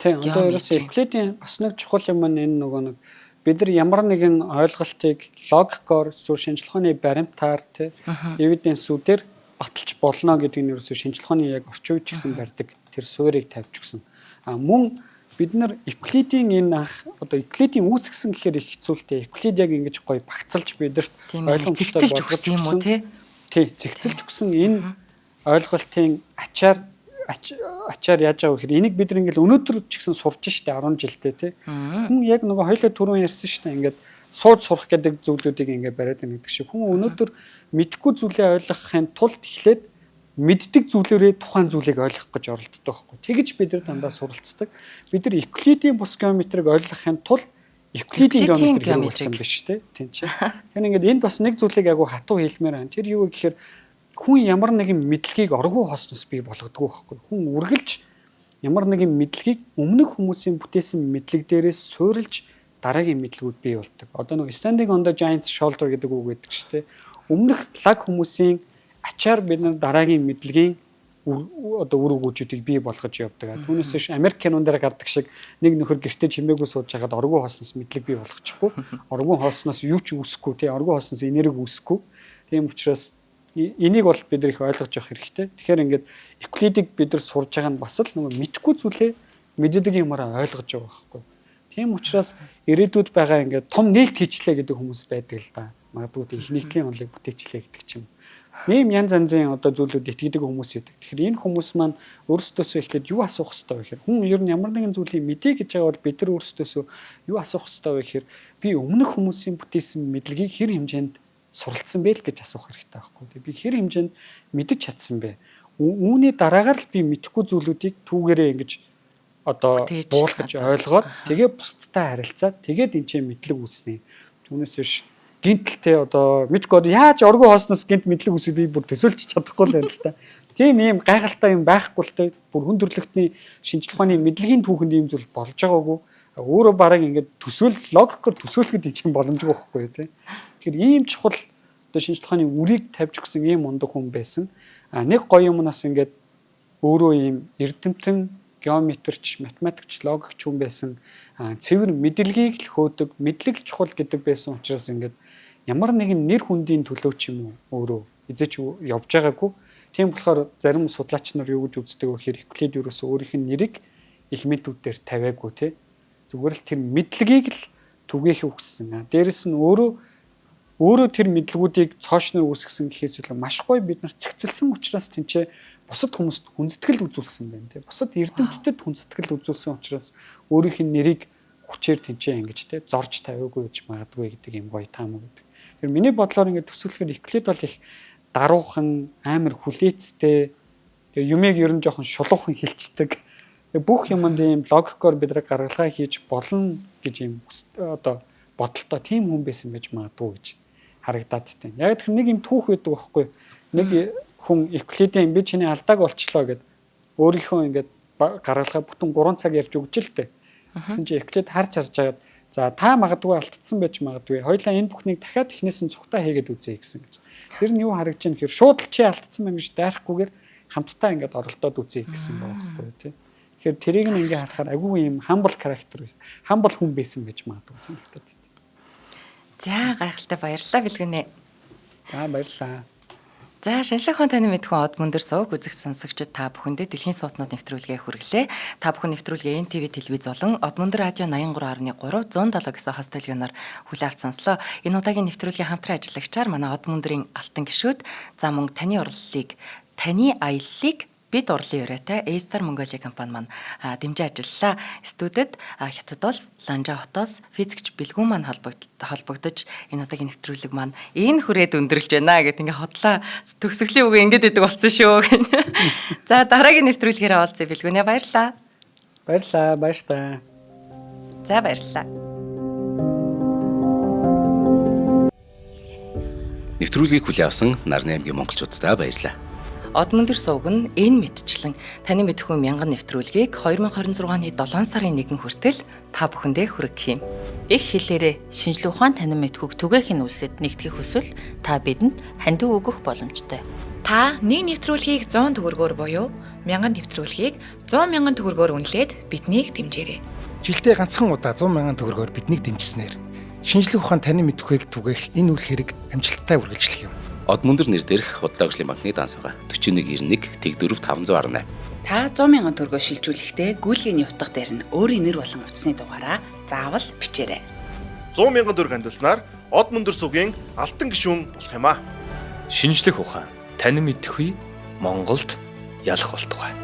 Тийм. Одоо ерөөсөө Евклидийн бас нэг чухал юм энэ нөгөө нэг бид нар ямар нэгэн ойлголтыг логикоор эсвэл шинжлэх ухааны баримтаар тийм эвиденсүүдээр баталж болно гэдэг нь ерөөсөө шинжлэх ухааны яг орчин үеч гэсэн барьдаг тэр суурийг тавьж өгсөн. Мөн бид нар Евклидийн энэ одоо Евклидийн үүсгэсэн гэхээр их хэцүүлтэй. Евклид яг ингэж гоё багцалж бидэрт ойлгомжтой зэгцэлж өгсөн юм уу тий? Тий, зэгцэлж өгсөн энэ ойлголтын ачаар яаж байгаа вэ гэхээр энийг бид нар ингээл өнөөдөр ч гэсэн сурч штэ 10 жилдээ тий. Хүн яг нөгөө хоёлоо түрүүн ярьсан штэ ингээд сууж сурах гэдэг зүйлүүдийг ингээ бариад байна гэдэг шиг хүн өнөөдөр мэдхгүй зүйлээ ойлгохын тулд эхлээд мэддэг зүйлээрээ тухайн зүйлийг ойлгох гэж оролддог байхгүй. Тэгэж бид нар дандаа суралцдаг. Бид нар Евклидийн бус геометрийг ойлгохын тулд Евклидийн геометрийг хэрэглэсэн биш үү? Тийм ч. Тэгэхээр ингээд энд бас нэг зүйлийг агуу хатуу хэлмээр байна. Тэр юу гэхээр хүн ямар нэгэн мэдлэгийг оргуу хоосноос бий болгодог байхгүй. Хүн үргэлж ямар нэгэн мэдлэгийг өмнөх хүмүүсийн бүтээсэн мэдлэг дээрээс суурилж дараагийн мэдлгүүд бий болдог. Одоо нэг standing on the giant's shoulder гэдэг үг гэдэг чинь тийм. Өмнөх лаг хүмүүсийн ачаар бид нар дараагийн мэдлэгийн одоо үр өгөөжүүдийг бий болгож явдаг. Түүнээс биш Америк кинон дээр гардаг шиг нэг нөхөр гэртээ чимээгүй сууж хагаад оргуу хоосноос мэдлэг бий болгочихгүй. Оргуу хоосноос юу ч үүсэхгүй тий. Оргуу хоосноос энерги үүсэхгүй. Тийм учраас энийг бол бид нар их ойлгож явах хэрэгтэй. Тэгэхээр ингээд Евклидийг бид нар сурж байгаа нь бас л нэг мэдхгүй зүйлээ мэддэг юмараа ойлгож байгаа байхгүй. Тийм учраас ирээдүйд байгаа ингээд том нээлт хийчлээ гэдэг хүмүүс байдаг л да. Магадгүй их нийтлийн онлыг бүтээчлээ гэдэг ч юм. Ийм янз янзын одоо зүйлүүд итгэдэг хүмүүс байдаг. Тэгэхээр энэ хүмүүс маань өөрсдөөсөө эхлээд юу асуух хэрэгтэй вэ гэхээр хүн ер нь ямар нэгэн зүйлийг мэдээ гэж байгаа бол бид нар өөрсдөөсөө юу асуух хэрэгтэй вэ гэхээр би өмнөх хүмүүсийн бүтээсэн мэдлэгийг хэр хэмжээнд суралцсан бэ л гэж асуух хэрэгтэй байхгүй. Би хэр хэмжээнд мэдэж чадсан бэ? Үүний дараагаар л би мэдэхгүй зүйлүүдийг түүгээрээ ингэж одоо буулгаж ойлгоод тэгээ бусдтай харилцаад тэгээд энэ чинь мэдлэг үүснэ. Түүнээс биш гинтэлтэй одоо мэдгүй яаж оргуу хоосноос гинт мэдлэг үсэг би бүр төсөөлж чадахгүй л байна л та. Тийм ийм гайхалтай юм байхгүй л те бүр хүн төрөлхтний шинжлэх ухааны мэдлэгийн түүхэнд ийм зүйл болж байгаагүй. Өөрөө бараг ингээд логикоор төсөөлөхөд ийм боломжгүй байхгүй те. Тэгэхээр ийм чухал одоо шинжлэх ухааны үрийг тавьж өгсөн ийм ундаг хүн байсан. Нэг гоё юмнаас ингээд өөрөө ийм эрдэмтэн геометрч, математикч, логикч хүн байсан. Цэвэр мэдлэгийг л хөөдөг, мэдлэг чухал гэдэг байсан учраас ингээд ямар нэгэн нэр хүндийн төлөө ч юм уу өөрөө эзэж явж байгаагүй. Тийм болохоор зарим судлаач нар юу гэж үздэг вэ гэхээр Евклид ерөөсөө өөрийнх нь нэрийг элементүүд дээр тавиагүй тий. Зүгээр л тэр мэдлэгийг л түгээх өгсөн. Дээрэс нь өөрөө тэр мэдлгүүдийг цоошноор үүсгэсэн гэхээс илүү маш гоё бид нар цэгцэлсэн учраас тэнцээ бусад хүмүүст хүндэтгэл үзүүлсэн байна тий. Бусад эрдэмтдэд хүндэтгэл үзүүлсэн учраас өөрийнх нь нэрийг хүчээр тэнцээ ингэж тий зорж тавиагүй гэж магадгүй гэдэг юм гоё таамаг гэдэг. Тэгэхээр миний бодлоор ингэ төсөөлөхөөр Евклид бол их даруухан, амар хүлээцтэй юмыг ер нь жоохон шулуухан хэлцдэг. Бүх юмд ийм логикоор бид нар гаргалгаа хийж болно гэж ийм одоо бодолтой тийм хүн байсан байж магадгүй гэж харагдаад байна. Яг тэр нэг юм түүх байдаг байхгүй. Нэг хүн Евклидийн би чиний алдааг олчлоо гэд өөрийнхөө ингээд гаргалгаа бүтэн 3 цаг ярьж өгч л дээ. Тэгсэн чинь Евклид харж агаад за та магадгүй алдсан байж магадгүй. Хоёлаа энэ бүхнийг дахиад эхнээс нь цухтаа хийгээд үзье гэсэн гэж. Тэр нь юу харагдаж байна гэхээр шууд л чи алдсан байна гэж дайрахгүйгээр хамтдаа ингээд оролдоод үзье гэсэн байгаа байхгүй тий. Тэгэхээр тэрийг нь ингээд харахаар агүй юм humble character байсан. Humble хүн байсан байж магадгүй санагдаад байна. За гайхалтай баярлалаа Бэлгүнэ. За баярлалаа. За шинжлэх ухааны таны мэдхүн од мөндөр сувг үзэх сонсогчид та бүхэндээ дэлхийн сууднууд нэвтрүүлгээ хүргэлээ. Та бүхэн нэвтрүүлгээ НТV телевиз болон од мөндөр радио 83.3 170 гэсэн хос толгойноор хүлээвч сонслоо. Энэ удаагийн нэвтрүүлгийн хамтран ажиллагчаар манай од мөндрийн алтан гишүүд за мөн таны орлолыг таны аяллыг бид урлын өрөөтэй A-Star Mongolia компани маань дэмжиж ажиллалаа. Студид Хятад улс, Ланжа хотоос физикч Бэлгүн маань холбогдож энэ удаагийн нэвтрүүлэг маань энэ хүрээд өндөрлж байна гэд ингээ хотлоо төгсгөлийн үг ингээд идэг болсон шүү. За дараагийн нэвтрүүлгээрээ олцъя Бэлгүнэ баярлаа. Баярлаа, баярлалаа. За баярлалаа. Нэвтрүүлгийг хүлээн авсан Нарны аймгийн монголчуудтай баярлалаа. Од мөндөр сувг нь энэ мэдчлэн таны мэдхүйн мянган нэвтрүүлгийг 2026 оны 7 сарын 1 хүртэл та бүхэндээ хүргэх юм. Их хэлээрээ шинжлэх ухаан танин мэдхүйг түгээхийн үлсэд нэгтгэх хүсвэл та бидэнд хандив өгөх боломжтой. Та нэг нэвтрүүлгийг 100 төгрөгөөр буюу 1000 нэвтрүүлгийг 100 мянган төгрөгөөр үнэлээд биднийг дэмжээрэй. Жилдээ ганцхан удаа 100 мянган төгрөгөөр биднийг дэмжснээр шинжлэх ухаан танин мэдхүйг түгээх энэ үйл хэрэг амжилттай үргэлжлэх юм. Од мөндөр нэр дээрх Худалдаажлын банкны данс байгаа 4191 Тэг 4 518. Та 100 мянган төгрөгөөр шилжүүлэхдээ гүйлгээний утга дээр нь өөрийн нэр болон утасны дугаараа заавал бичээрэй. 100 мянган төгрөг хандалснаар Од мөндөр сувгийн алтан гишүүн болох юм а. Шинжлэх ухаан танин мэдхгүй Монголд ялах болтугай.